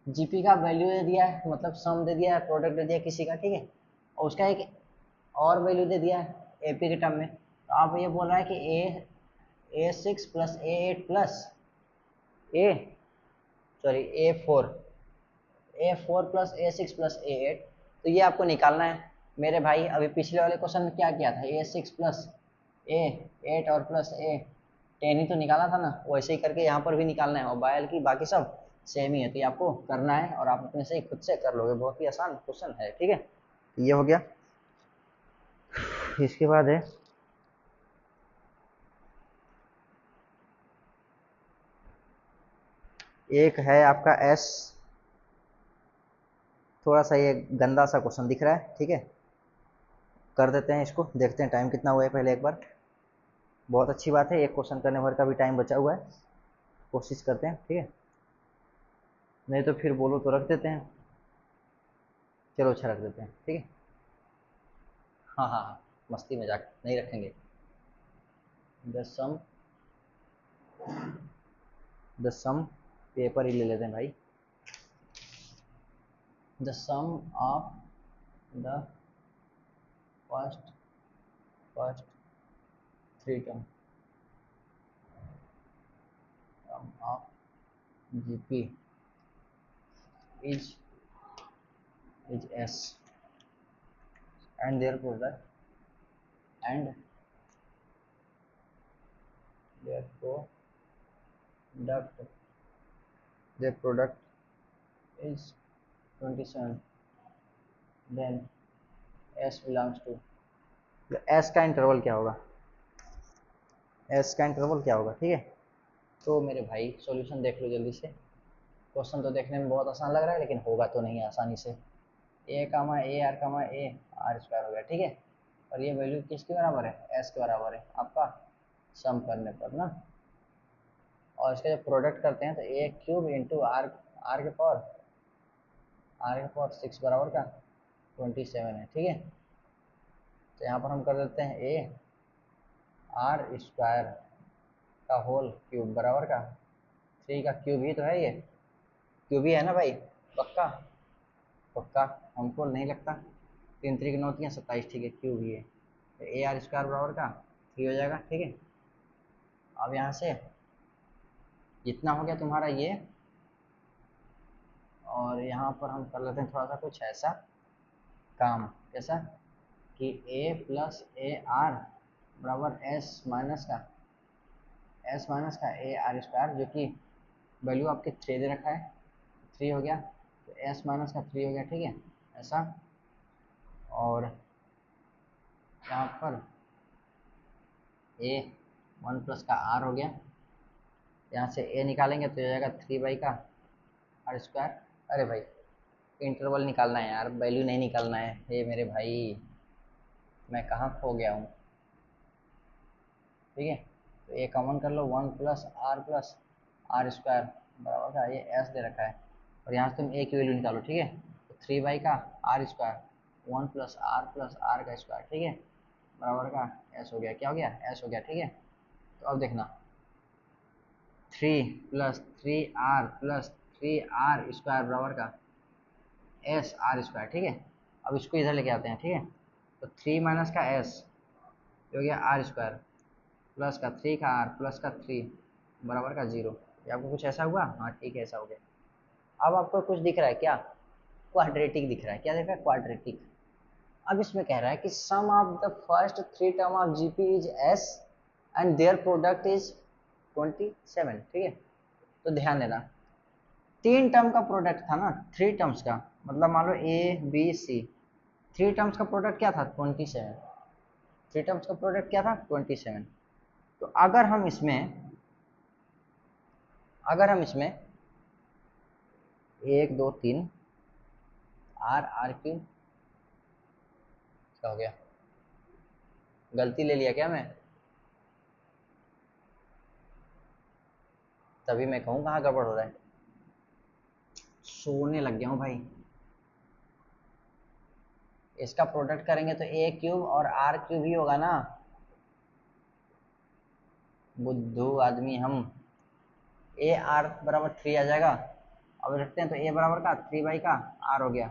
जीपी का वैल्यू दे दिया है, मतलब सम दे दिया है, प्रोडक्ट दे दिया किसी का, ठीक है, और उसका एक और वैल्यू दे दिया है एपी के टर्म में। तो आप ये बोल रहा है कि A6 + A8 प्लस ए sorry A4 plus A6 + A8, तो ये आपको निकालना है मेरे भाई। अभी पिछले वाले क्वेश्चन में क्या किया था, A6 + A8 और प्लस A10 ही तो निकाला था ना, वैसे ही करके यहाँ पर भी निकालना है, और बायल की बाकी सब सेम ही है, तो ये आपको करना है, और आप अपने से ही खुद से कर लोगे, बहुत ही आसान क्वेश्चन है, ठीक है। ये हो गया। इसके बाद है एक है आपका एस, थोड़ा सा ये गंदा सा क्वेश्चन दिख रहा है, ठीक है, कर देते हैं इसको, देखते हैं टाइम कितना हुआ है पहले एक बार। बहुत अच्छी बात है, एक क्वेश्चन करने भर का भी टाइम बचा हुआ है, कोशिश करते हैं, ठीक है, नहीं तो फिर बोलो तो रख देते हैं। चलो अच्छा रख देते हैं, ठीक है। हाँ हाँ हाँ, मस्ती मजाक नहीं रखेंगे। द सम पेपर ही ले लेते हैं भाई। The sum of the first first 3 term of GP is S, and their product and their product their product is 27, then S belongs to, S का इंटरवल क्या होगा, S का इंटरवल क्या होगा, ठीक है। तो मेरे भाई सॉल्यूशन देख लो जल्दी से। क्वेश्चन तो देखने में बहुत आसान लग रहा है, लेकिन होगा तो नहीं आसानी से। A comma a r comma a r square हो गया, ठीक है, और ये वैल्यू किसके बराबर है, एस के बराबर है आपका, सम करने पर ना। और इसका जब प्रोडक्ट करते हैं तो ए क्यूब इंटू आर के पावर 6 बराबर का 27 है, ठीक है। तो यहाँ पर हम कर देते हैं ए आर स्क्वायर का होल क्यूब बराबर का 3 का क्यूब ही तो है, ये क्यूब ही है ना भाई, पक्का पक्का, हमको नहीं लगता। 3 3 9 3 27, ठीक है, क्यूब ही है। तो ए आर स्क्वायर बराबर का 3 हो जाएगा, ठीक है। अब यहाँ से जितना हो गया तुम्हारा ये, और यहाँ पर हम कर लेते हैं थोड़ा सा कुछ ऐसा काम, कैसा कि a प्लस ए आर बराबर एस माइनस का ए आर स्क्वायर, जो कि वैल्यू आपके 3 दे रखा है, 3 हो गया, तो एस माइनस का 3 हो गया, ठीक है, ऐसा। और यहाँ पर a 1 प्लस का r हो गया, यहाँ से a निकालेंगे तो हो जाएगा 3 बाई का आर स्क्वायर। अरे भाई इंटरवल निकालना है यार, वैल्यू नहीं निकालना है, ये मेरे भाई मैं कहाँ खो गया हूँ, ठीक है। तो ये कॉमन कर लो, 1 प्लस आर स्क्वायर बराबर का ये एस दे रखा है, और यहाँ से तुम ए की वैल्यू निकालो, ठीक है। तो 3 बाई का आर स्क्वायर 1 प्लस आर का स्क्वायर, ठीक है, बराबर का एस हो गया, क्या हो गया, एस हो गया, ठीक है। तो अब देखना 3 प्लस 3 आर स्क्वायर बराबर का एस आर स्क्वायर, ठीक है। अब इसको इधर लेके आते हैं, ठीक है। तो 3 माइनस का एस हो गया आर स्क्वायर प्लस का 3 का आर प्लस का 3 बराबर का 0। ये आपको कुछ ऐसा हुआ, हाँ ठीक है, ऐसा हो गया। अब आपको कुछ दिख रहा है क्या, क्वाड्रेटिक दिख रहा है, क्या दिख रहा है, क्वाड्रेटिक। अब इसमें कह रहा है कि sum of the first 3 term of GP is S and their product is 27, ठीक है। तो ध्यान देना 3 टर्म का प्रोडक्ट था ना, 3 टर्म्स का, मतलब मान लो ए बी सी, 3 टर्म्स का प्रोडक्ट क्या था, 27। 3 टर्म्स का प्रोडक्ट क्या था, 27। तो अगर हम इसमें 1 2 3 आर क्यूब, क्या हो गया, गलती ले लिया क्या मैं, तभी मैं कहूँ कहाँ गड़बड़ हो रहा है, सोने लग गया हूँ भाई। इसका प्रोडक्ट करेंगे तो ए क्यूब और आर क्यूब ही होगा ना, बुद्धू आदमी हम। ए आर बराबर 3 आ जाएगा, अब रखते हैं तो ए बराबर का 3 बाई का आर हो गया,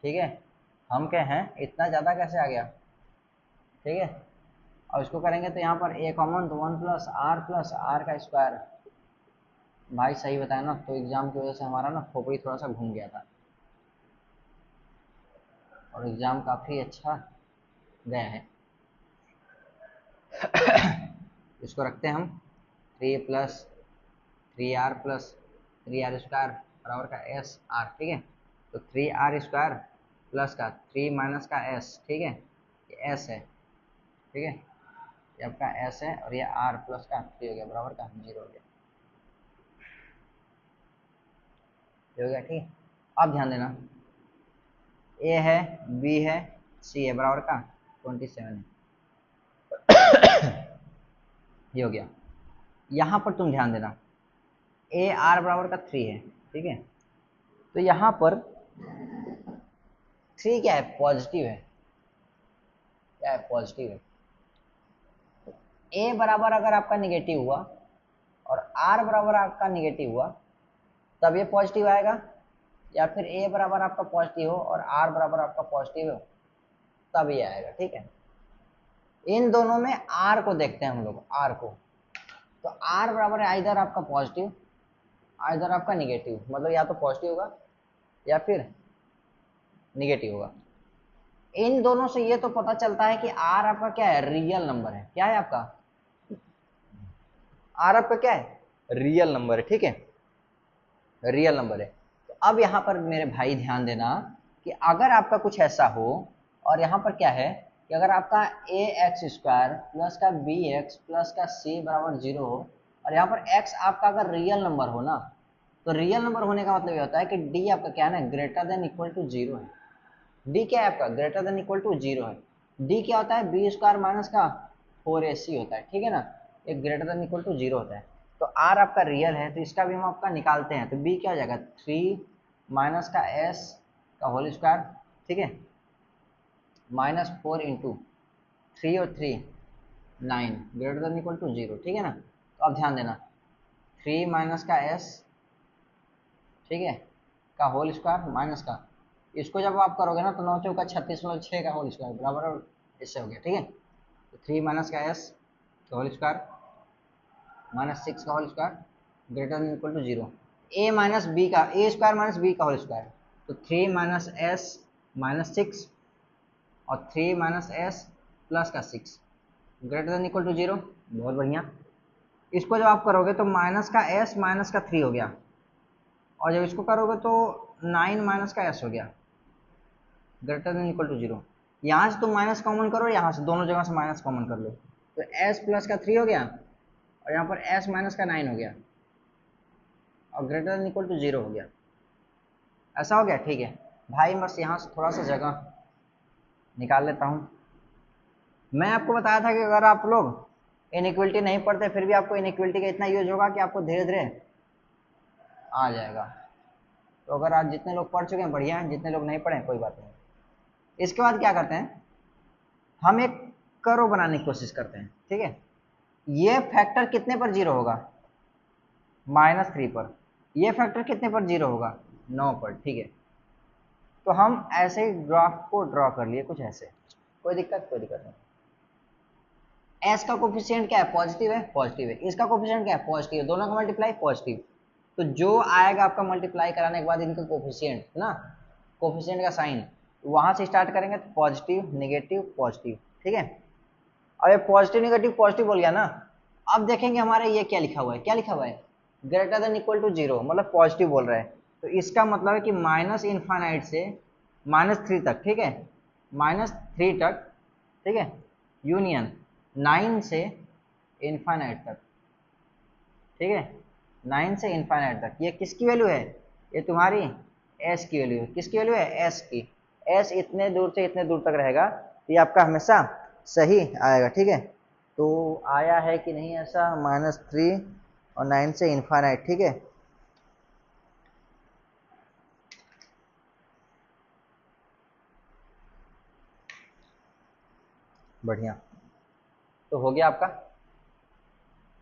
ठीक है। हम क्या हैं, इतना ज़्यादा कैसे आ गया, ठीक है। अब इसको करेंगे तो यहाँ पर ए कॉमन, तो 1 प्लस आर का स्क्वायर। भाई सही बताया ना, तो एग्जाम की वजह से हमारा ना खोपड़ी थोड़ा सा घूम गया था, और एग्जाम काफ़ी अच्छा गया है। इसको रखते हैं हम 3 स्क्वायर बराबर का एस आर, ठीक है। तो 3 आर स्क्वायर प्लस का 3 माइनस का एस, ठीक है, ये एस है, ठीक है, ये आपका एस है, और ये आर प्लस का 3 हो गया बराबर का 0 हो गया, ये हो गया, ठीक है। अब ध्यान देना ए है, बी है, सी है, बराबर का 27 है, ये हो गया। यहाँ पर तुम ध्यान देना ए आर बराबर का 3 है, ठीक है। तो यहाँ पर 3 क्या है, पॉजिटिव है, क्या है, पॉजिटिव है। ए बराबर अगर आपका निगेटिव हुआ और आर बराबर आपका निगेटिव हुआ तब ये पॉजिटिव आएगा, या फिर ए बराबर आपका पॉजिटिव हो और आर बराबर आपका पॉजिटिव हो तब ये आएगा, ठीक है। इन दोनों में आर को देखते हैं हम लोग, आर को। तो आर बराबर है इधर आपका पॉजिटिव, इधर आपका निगेटिव, मतलब या तो पॉजिटिव होगा या फिर निगेटिव होगा। इन दोनों से ये तो पता चलता है कि आर आपका क्या है, रियल नंबर है, क्या है आपका, आर आपका क्या है, रियल नंबर है, ठीक है, रियल नंबर है। तो अब यहाँ पर मेरे भाई ध्यान देना कि अगर आपका कुछ ऐसा हो, और यहाँ पर क्या है कि अगर आपका ए एक्स स्क्वायर प्लस का बी एक्स प्लस का सी बराबर 0 हो, और यहाँ पर एक्स आपका अगर रियल नंबर हो ना, तो रियल नंबर होने का मतलब ये होता है कि डी आपका क्या है ना, ग्रेटर देन इक्वल टू 0 है। डी क्या है आपका, ग्रेटर देन इक्वल टू 0 है। डी क्या होता है, बी स्क्वायर माइनस का 4ac होता है, ठीक है ना, एक ग्रेटर देन इक्वल टू 0 होता है। तो r आपका रियल है तो इसका भी हम आपका निकालते हैं, तो b क्या हो जाएगा 3 माइनस का s का होल स्क्वायर, ठीक है, माइनस 4 इंटू 3 और 3 9 ग्रेटर देन इक्वल टू 0, ठीक है ना। तो अब ध्यान देना 3 माइनस का s, ठीक है, का होल स्क्वायर माइनस का, इसको जब आप करोगे ना तो 9 चौका 36/6 का होल स्क्वायर बराबर, और इससे हो गया, ठीक है। तो 3 माइनस का s का होल स्क्वायर माइनस 6 का whole square greater than equal to 0, a minus B का a स्क्वायर माइनस बी का होल स्क्वायर, तो 3 माइनस s माइनस 6 और 3 माइनस s प्लस का 6 ग्रेटर देन इक्वल टू 0। बहुत बढ़िया। इसको जब आप करोगे तो माइनस का s माइनस का 3 हो गया, और जब इसको करोगे तो 9 माइनस का s हो गया ग्रेटर देन इक्वल टू 0। यहाँ से तुम माइनस कॉमन करो, यहाँ से दोनों जगह से माइनस कॉमन कर लो, तो s प्लस का 3 हो गया और यहाँ पर s माइनस का 9 हो गया और ग्रेटर देन इक्वल टू 0 हो गया। ऐसा हो गया, ठीक है भाई। बस यहाँ से थोड़ा सा जगह निकाल लेता हूँ। मैं आपको बताया था कि अगर आप लोग इनइक्वलिटी नहीं पढ़ते फिर भी आपको इनइक्वलिटी का इतना यूज होगा कि आपको धीरे धीरे आ जाएगा। तो अगर आज जितने लोग पढ़ चुके हैं बढ़िया है, जितने लोग नहीं पढ़े कोई बात नहीं। इसके बाद क्या करते हैं, हम एक कर्व बनाने की कोशिश करते हैं, ठीक है। ये फैक्टर कितने पर 0 होगा, -3 पर। ये फैक्टर कितने पर 0 होगा, 9 पर, ठीक है। तो हम ऐसे ही ग्राफ को ड्रॉ कर लिए कुछ ऐसे, कोई दिक्कत नहीं। एस का कोफिशिएंट क्या है, पॉजिटिव है, पॉजिटिव है। इसका कोफिशिएंट क्या है, पॉजिटिव है। दोनों का मल्टीप्लाई पॉजिटिव, तो जो आएगा आपका मल्टीप्लाई कराने के बाद इनका कोफिशिएंट ना, कोफिशिएंट का साइन वहां से स्टार्ट करेंगे तो पॉजिटिव नेगेटिव पॉजिटिव, ठीक है। अब ये पॉजिटिव नेगेटिव पॉजिटिव बोल गया ना, अब देखेंगे हमारे ये क्या लिखा हुआ है, क्या लिखा हुआ है, ग्रेटर देन इक्वल टू 0, मतलब पॉजिटिव बोल रहा है। तो इसका मतलब है कि माइनस इनफाइनाइट से -3 तक, ठीक है, -3 तक, ठीक है, यूनियन 9 से इनफाइनाइट तक, ठीक है, 9 से इनफाइनाइट तक। ये किसकी वैल्यू है, ये तुम्हारी एस की वैल्यू है। किसकी वैल्यू है, एस की। एस इतने दूर से इतने दूर तक रहेगा तो ये आपका हमेशा सही आएगा, ठीक है। तो आया है कि नहीं ऐसा, -3 और 9 से इनफाइनाइट, ठीक है। बढ़िया, तो हो गया आपका।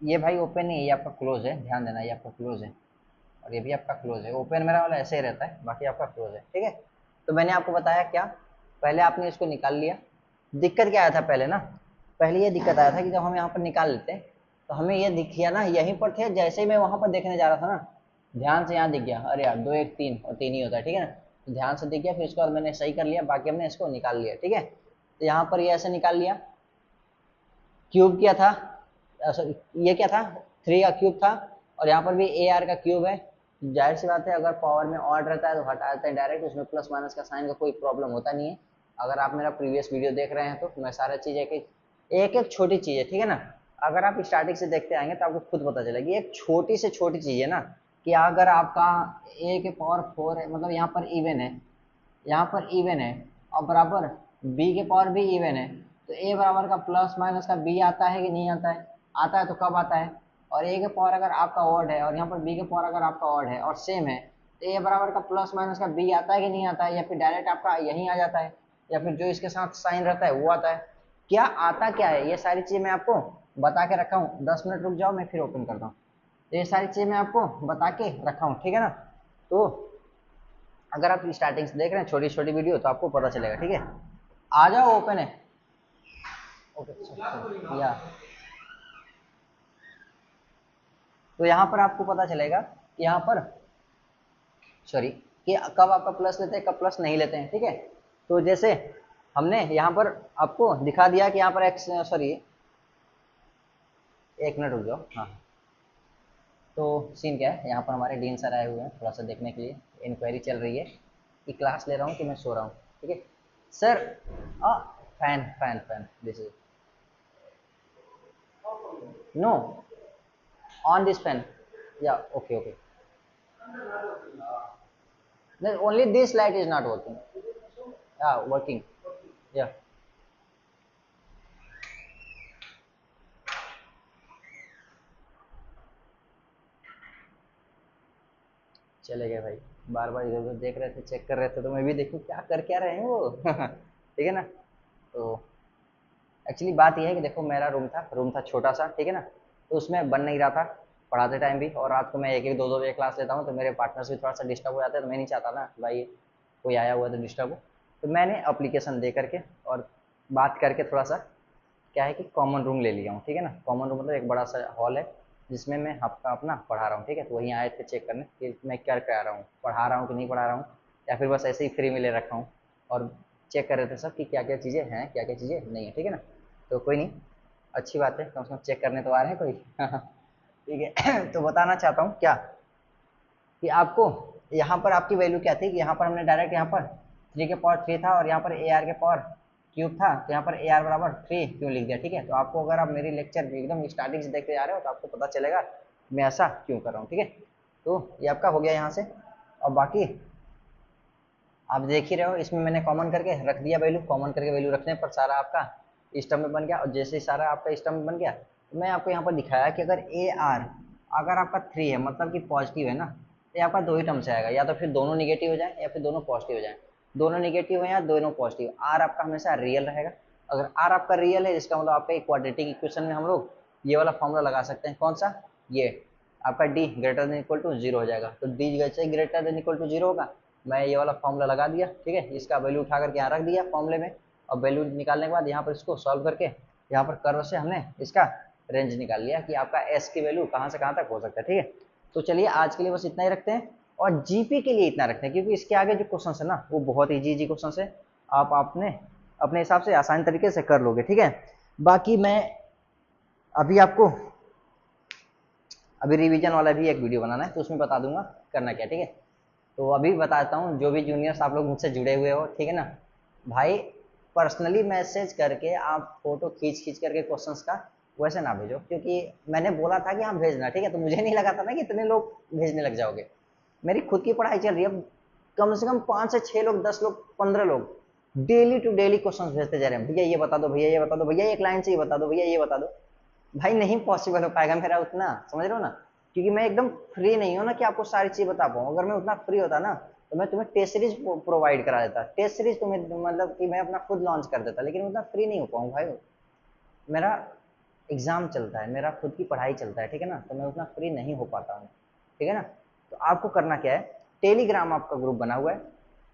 ये भाई ओपन नहीं है, ये आपका क्लोज है, ध्यान देना, ये आपका क्लोज है और ये भी आपका क्लोज है। ओपन मेरा वाला ऐसे ही रहता है, बाकी आपका क्लोज है, ठीक है। तो मैंने आपको बताया क्या, पहले आपने इसको निकाल लिया। दिक्कत क्या आया था पहले ना, पहले ये दिक्कत आया था कि जब हम यहाँ पर निकाल लेते हैं तो हमें ये दिख गया ना, यहीं पर थे, जैसे ही मैं वहां पर देखने जा रहा था ना, ध्यान से यहाँ दिख गया, अरे यार 2 1 3 और 3 ही होता है, ठीक है ना। तो ध्यान से दिख गया, फिर उसके बाद मैंने सही कर लिया, बाकी हमने इसको निकाल लिया, ठीक है। तो यहाँ पर ये ऐसे निकाल लिया। क्यूब क्या था, ये क्या था, 3 का क्यूब था, और यहाँ पर भी ए आर का क्यूब है। जाहिर सी बात है अगर पावर में ऑड रहता है तो हटा देते हैं डायरेक्ट, उसमें प्लस माइनस का साइन का कोई प्रॉब्लम होता नहीं है। अगर आप मेरा प्रीवियस वीडियो देख रहे हैं तो मैं सारा चीज़ एक छोटी चीज़ है, ठीक है ना। अगर आप स्टार्टिंग से देखते आएंगे तो आपको खुद पता चलेगी, एक छोटी से छोटी चीज़ है ना, कि अगर आपका ए के पावर 4 है, मतलब यहाँ पर इवन है, यहाँ पर इवन है, और बराबर बी के पावर भी इवन है, तो ए बराबर का प्लस माइनस का बी आता है कि नहीं आता है, आता है। तो कब आता है, और ए के पावर अगर आपका ऑड है और यहाँ पर बी के पावर अगर आपका ऑड है और सेम है, तो ए बराबर का प्लस माइनस का बी आता है कि नहीं आता है, या फिर डायरेक्ट आपका यहीं आ जाता है, या फिर जो इसके साथ साइन रहता है वो आता है। क्या आता क्या है, ये सारी चीज़ मैं आपको बता के रखा हूँ। 10 मिनट रुक जाओ, मैं फिर ओपन करता हूँ। तो ये सारी चीज़ मैं आपको बता के रखा हूँ, ठीक है ना। तो अगर आप स्टार्टिंग से देख रहे हैं छोटी छोटी वीडियो तो आपको पता चलेगा, ठीक है। आ जाओ, ओपन है, ओके या। तो यहाँ पर आपको पता चलेगा कि यहाँ पर सॉरी कि कब आपका प्लस लेते हैं कब प्लस नहीं लेते हैं, ठीक है। तो जैसे हमने यहाँ पर आपको दिखा दिया कि यहाँ पर एक्स, सॉरी 1 मिनट रुक जाओ, हाँ। तो सीन क्या है, यहाँ पर हमारे डीन सर आए हुए हैं थोड़ा सा देखने के लिए, इंक्वायरी चल रही है कि क्लास ले रहा हूँ कि मैं सो रहा हूँ, ठीक है sir. Fan fan fan this is no on this fan, yeah, okay. Then only this light is not working, yeah, working, yeah. चले गए भाई, बार बार इधर उधर देख रहे थे, चेक कर रहे थे, तो मैं भी देखूँ क्या कर क्या रहे हैं वो ठीक है ना। तो एक्चुअली बात यह है कि देखो मेरा रूम था छोटा सा, ठीक है ना, तो उसमें बन नहीं रहा था पढ़ाते टाइम भी, और रात को मैं एक एक दो दो बजे क्लास लेता हूँ, तो मेरे पार्टनर्स भी थोड़ा सा डिस्टर्ब हो जाते हैं, तो मैं नहीं चाहता ना भाई कोई आया हुआ तो डिस्टर्ब हो। तो मैंने अप्लीकेशन दे करके और बात करके थोड़ा सा क्या है कि कॉमन रूम ले लिया हूँ, ठीक है ना। कॉमन रूम मतलब एक बड़ा सा हॉल है जिसमें मैं आपका अपना पढ़ा रहा हूँ, ठीक है। तो वहीं आए थे चेक करने कि मैं क्या करा रहा हूँ, पढ़ा रहा हूँ कि नहीं पढ़ा रहा हूँ, या फिर बस ऐसे ही फ्री में ले रखा हूँ। और चेक कर रहे थे सब कि क्या क्या चीज़ें हैं, क्या क्या चीज़ें नहीं है, ठीक है ना। तो कोई नहीं, अच्छी बात है, कम से कम चेक करने तो आ रहे हैं कोई ठीक है तो बताना चाहता हूँ क्या कि आपको यहाँ पर आपकी वैल्यू क्या थी कि यहाँ पर हमने डायरेक्ट यहाँ पर 3 के पावर 3 था और यहाँ पर ए आर के पावर क्यूब था, तो यहाँ पर ए आर बराबर 3 क्यों लिख दिया, ठीक है। तो आपको अगर आप मेरी लेक्चर एकदम स्टार्टिंग से देखते जा रहे हो तो आपको पता चलेगा मैं ऐसा क्यों कर रहा हूँ, ठीक है। तो ये आपका हो गया यहाँ से। और बाकी आप देख ही रहे हो, इसमें मैंने कॉमन करके रख दिया वैल्यू, कॉमन करके वैल्यू रखने पर सारा आपका स्टम्प में बन गया, और जैसे ही सारा आपका स्टम्प में बन गया तो मैं आपको यहाँ पर दिखाया कि अगर ए आर अगर आपका 3 है मतलब कि पॉजिटिव है ना, तो ये आपका दो ही टर्म से आएगा, या तो फिर दोनों निगेटिव हो जाए या फिर दोनों पॉजिटिव हो जाए। दोनों निगेटिव है या दोनों पॉजिटिव, आर आपका हमेशा रियल रहेगा। अगर आर आपका रियल है इसका मतलब आपका क्वाड्रेटिक इक्वेशन में हम लोग ये वाला फॉर्मूला लगा सकते हैं, कौन सा, ये आपका D greater than equal to zero हो जाएगा। तो डी जैसे greater than equal to zero होगा, मैं ये वाला फॉर्मूला लगा दिया, ठीक है, इसका वैल्यू उठा करके यहाँ रख दिया फॉर्मूले में। और वैल्यू निकालने के बाद यहाँ पर इसको सॉल्व करके यहाँ पर कर्व से हमने इसका रेंज निकाल लिया कि आपका एस की वैल्यू कहाँ से कहाँ तक हो सकता है, ठीक है। तो चलिए आज के लिए बस इतना ही रखते हैं, और जीपी के लिए इतना रखते हैं, क्योंकि इसके आगे जो क्वेश्चन है ना वो बहुत इजी इजी क्वेश्चन है, आप आपने अपने हिसाब से आसान तरीके से कर लोगे, ठीक है। बाकी मैं अभी आपको अभी रिवीजन वाला भी एक वीडियो बनाना है, तो उसमें बता दूंगा करना क्या, ठीक है। तो अभी बताता हूँ, जो भी जूनियर्स आप लोग मुझसे जुड़े हुए हो, ठीक है ना भाई, पर्सनली मैसेज करके आप फोटो खींच खींच करके क्वेश्चंस का वैसे ना भेजो, क्योंकि मैंने बोला था कि आप भेजना, ठीक है, तो मुझे नहीं लगा था ना कि इतने लोग भेजने लग जाओगे। मेरी खुद की पढ़ाई चल रही है, कम से कम 5 से 6 लोग, 10 लोग, 15 लोग डेली टू डेली क्वेश्चन भेजते जा रहे हैं, भैया ये बता दो, भैया ये बता दो, भैया एक लाइन से ये बता दो, भैया ये बता दो। भाई नहीं पॉसिबल हो पाएगा मेरा उतना, समझ रहे हो ना, क्योंकि मैं एकदम फ्री नहीं हूँ ना कि आपको सारी चीज बता पाऊँ। अगर मैं उतना फ्री होता ना तो मैं तुम्हें टेस्ट सीरीज प्रोवाइड करा देता, टेस्ट सीरीज तुम्हें मतलब कि मैं अपना खुद लॉन्च कर देता, लेकिन उतना फ्री नहीं हो पाऊँ भाई। मेरा एग्जाम चलता है, मेरा खुद की पढ़ाई चलता है, ठीक है ना, तो मैं उतना फ्री नहीं हो पाता हूँ, ठीक है ना। तो आपको करना क्या है, टेलीग्राम आपका ग्रुप बना हुआ है,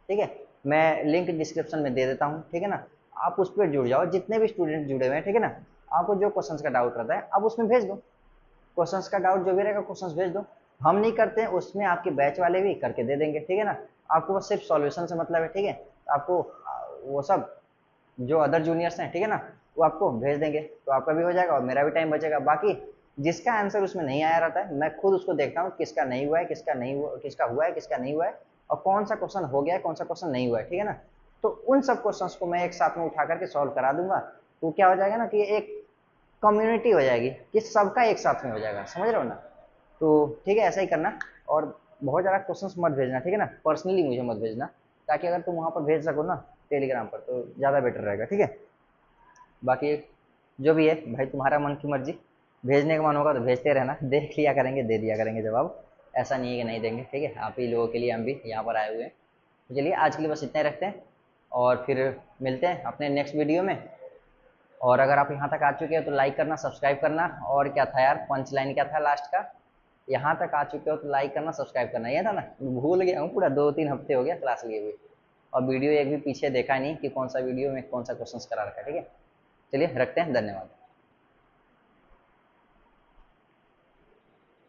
ठीक है, मैं लिंक डिस्क्रिप्शन में दे देता हूँ, ठीक है ना। आप उस पर जुड़ जाओ, जितने भी स्टूडेंट जुड़े हुए हैं, ठीक है ना। आपको जो क्वेश्चंस का डाउट रहता है आप उसमें भेज दो, क्वेश्चंस का डाउट जो भी रहेगा क्वेश्चंस भेज दो। हम नहीं करते हैं उसमें, आपके बैच वाले भी करके दे देंगे, ठीक है ना। आपको बस सिर्फ सॉल्यूशन से मतलब है, ठीक है। आपको वो सब जो अदर जूनियर्स हैं, ठीक है ना, वो आपको भेज देंगे, तो आपका भी हो जाएगा और मेरा भी टाइम बचेगा। बाकी जिसका आंसर उसमें नहीं आया रहता है, मैं खुद उसको देखता हूँ किसका नहीं हुआ है, किसका नहीं हुआ, किसका हुआ है, किसका नहीं हुआ है, और कौन सा क्वेश्चन हो गया है, कौन सा क्वेश्चन नहीं हुआ है, ठीक है ना। तो उन सब क्वेश्चंस को मैं एक साथ में उठा करके सॉल्व करा दूंगा, तो क्या हो जाएगा ना कि एक कम्युनिटी हो जाएगी कि सबका एक साथ में हो जाएगा, समझ रहे हो ना। तो ठीक है, ऐसा ही करना, और बहुत ज़्यादा क्वेश्चंस मत भेजना, ठीक है ना, पर्सनली मुझे मत भेजना, ताकि अगर तुम वहाँ पर भेज सको ना टेलीग्राम पर तो ज़्यादा बेटर रहेगा, ठीक है। बाकी जो भी है भाई तुम्हारा मन की मर्जी, भेजने का मन होगा तो भेजते रहना, देख लिया करेंगे, दे दिया करेंगे जवाब, ऐसा नहीं है कि नहीं देंगे, ठीक है। आप ही लोगों के लिए हम भी यहाँ पर आए हुए हैं। तो चलिए आज के लिए बस इतना ही रखते हैं, और फिर मिलते हैं अपने नेक्स्ट वीडियो में। और अगर आप यहाँ तक आ चुके हो तो लाइक करना, सब्सक्राइब करना, और क्या था यार, पंच लाइन क्या था लास्ट का, यहाँ तक आ चुके हो तो लाइक करना, सब्सक्राइब करना, ये था ना, भूल गया हूँ पूरा, 2-3 हफ्ते हो गया क्लास लिए हुए, और वीडियो एक भी पीछे देखा नहीं कि कौन सा वीडियो में कौन सा क्वेश्चन करा रखा है, ठीक है। चलिए रखते हैं, धन्यवाद।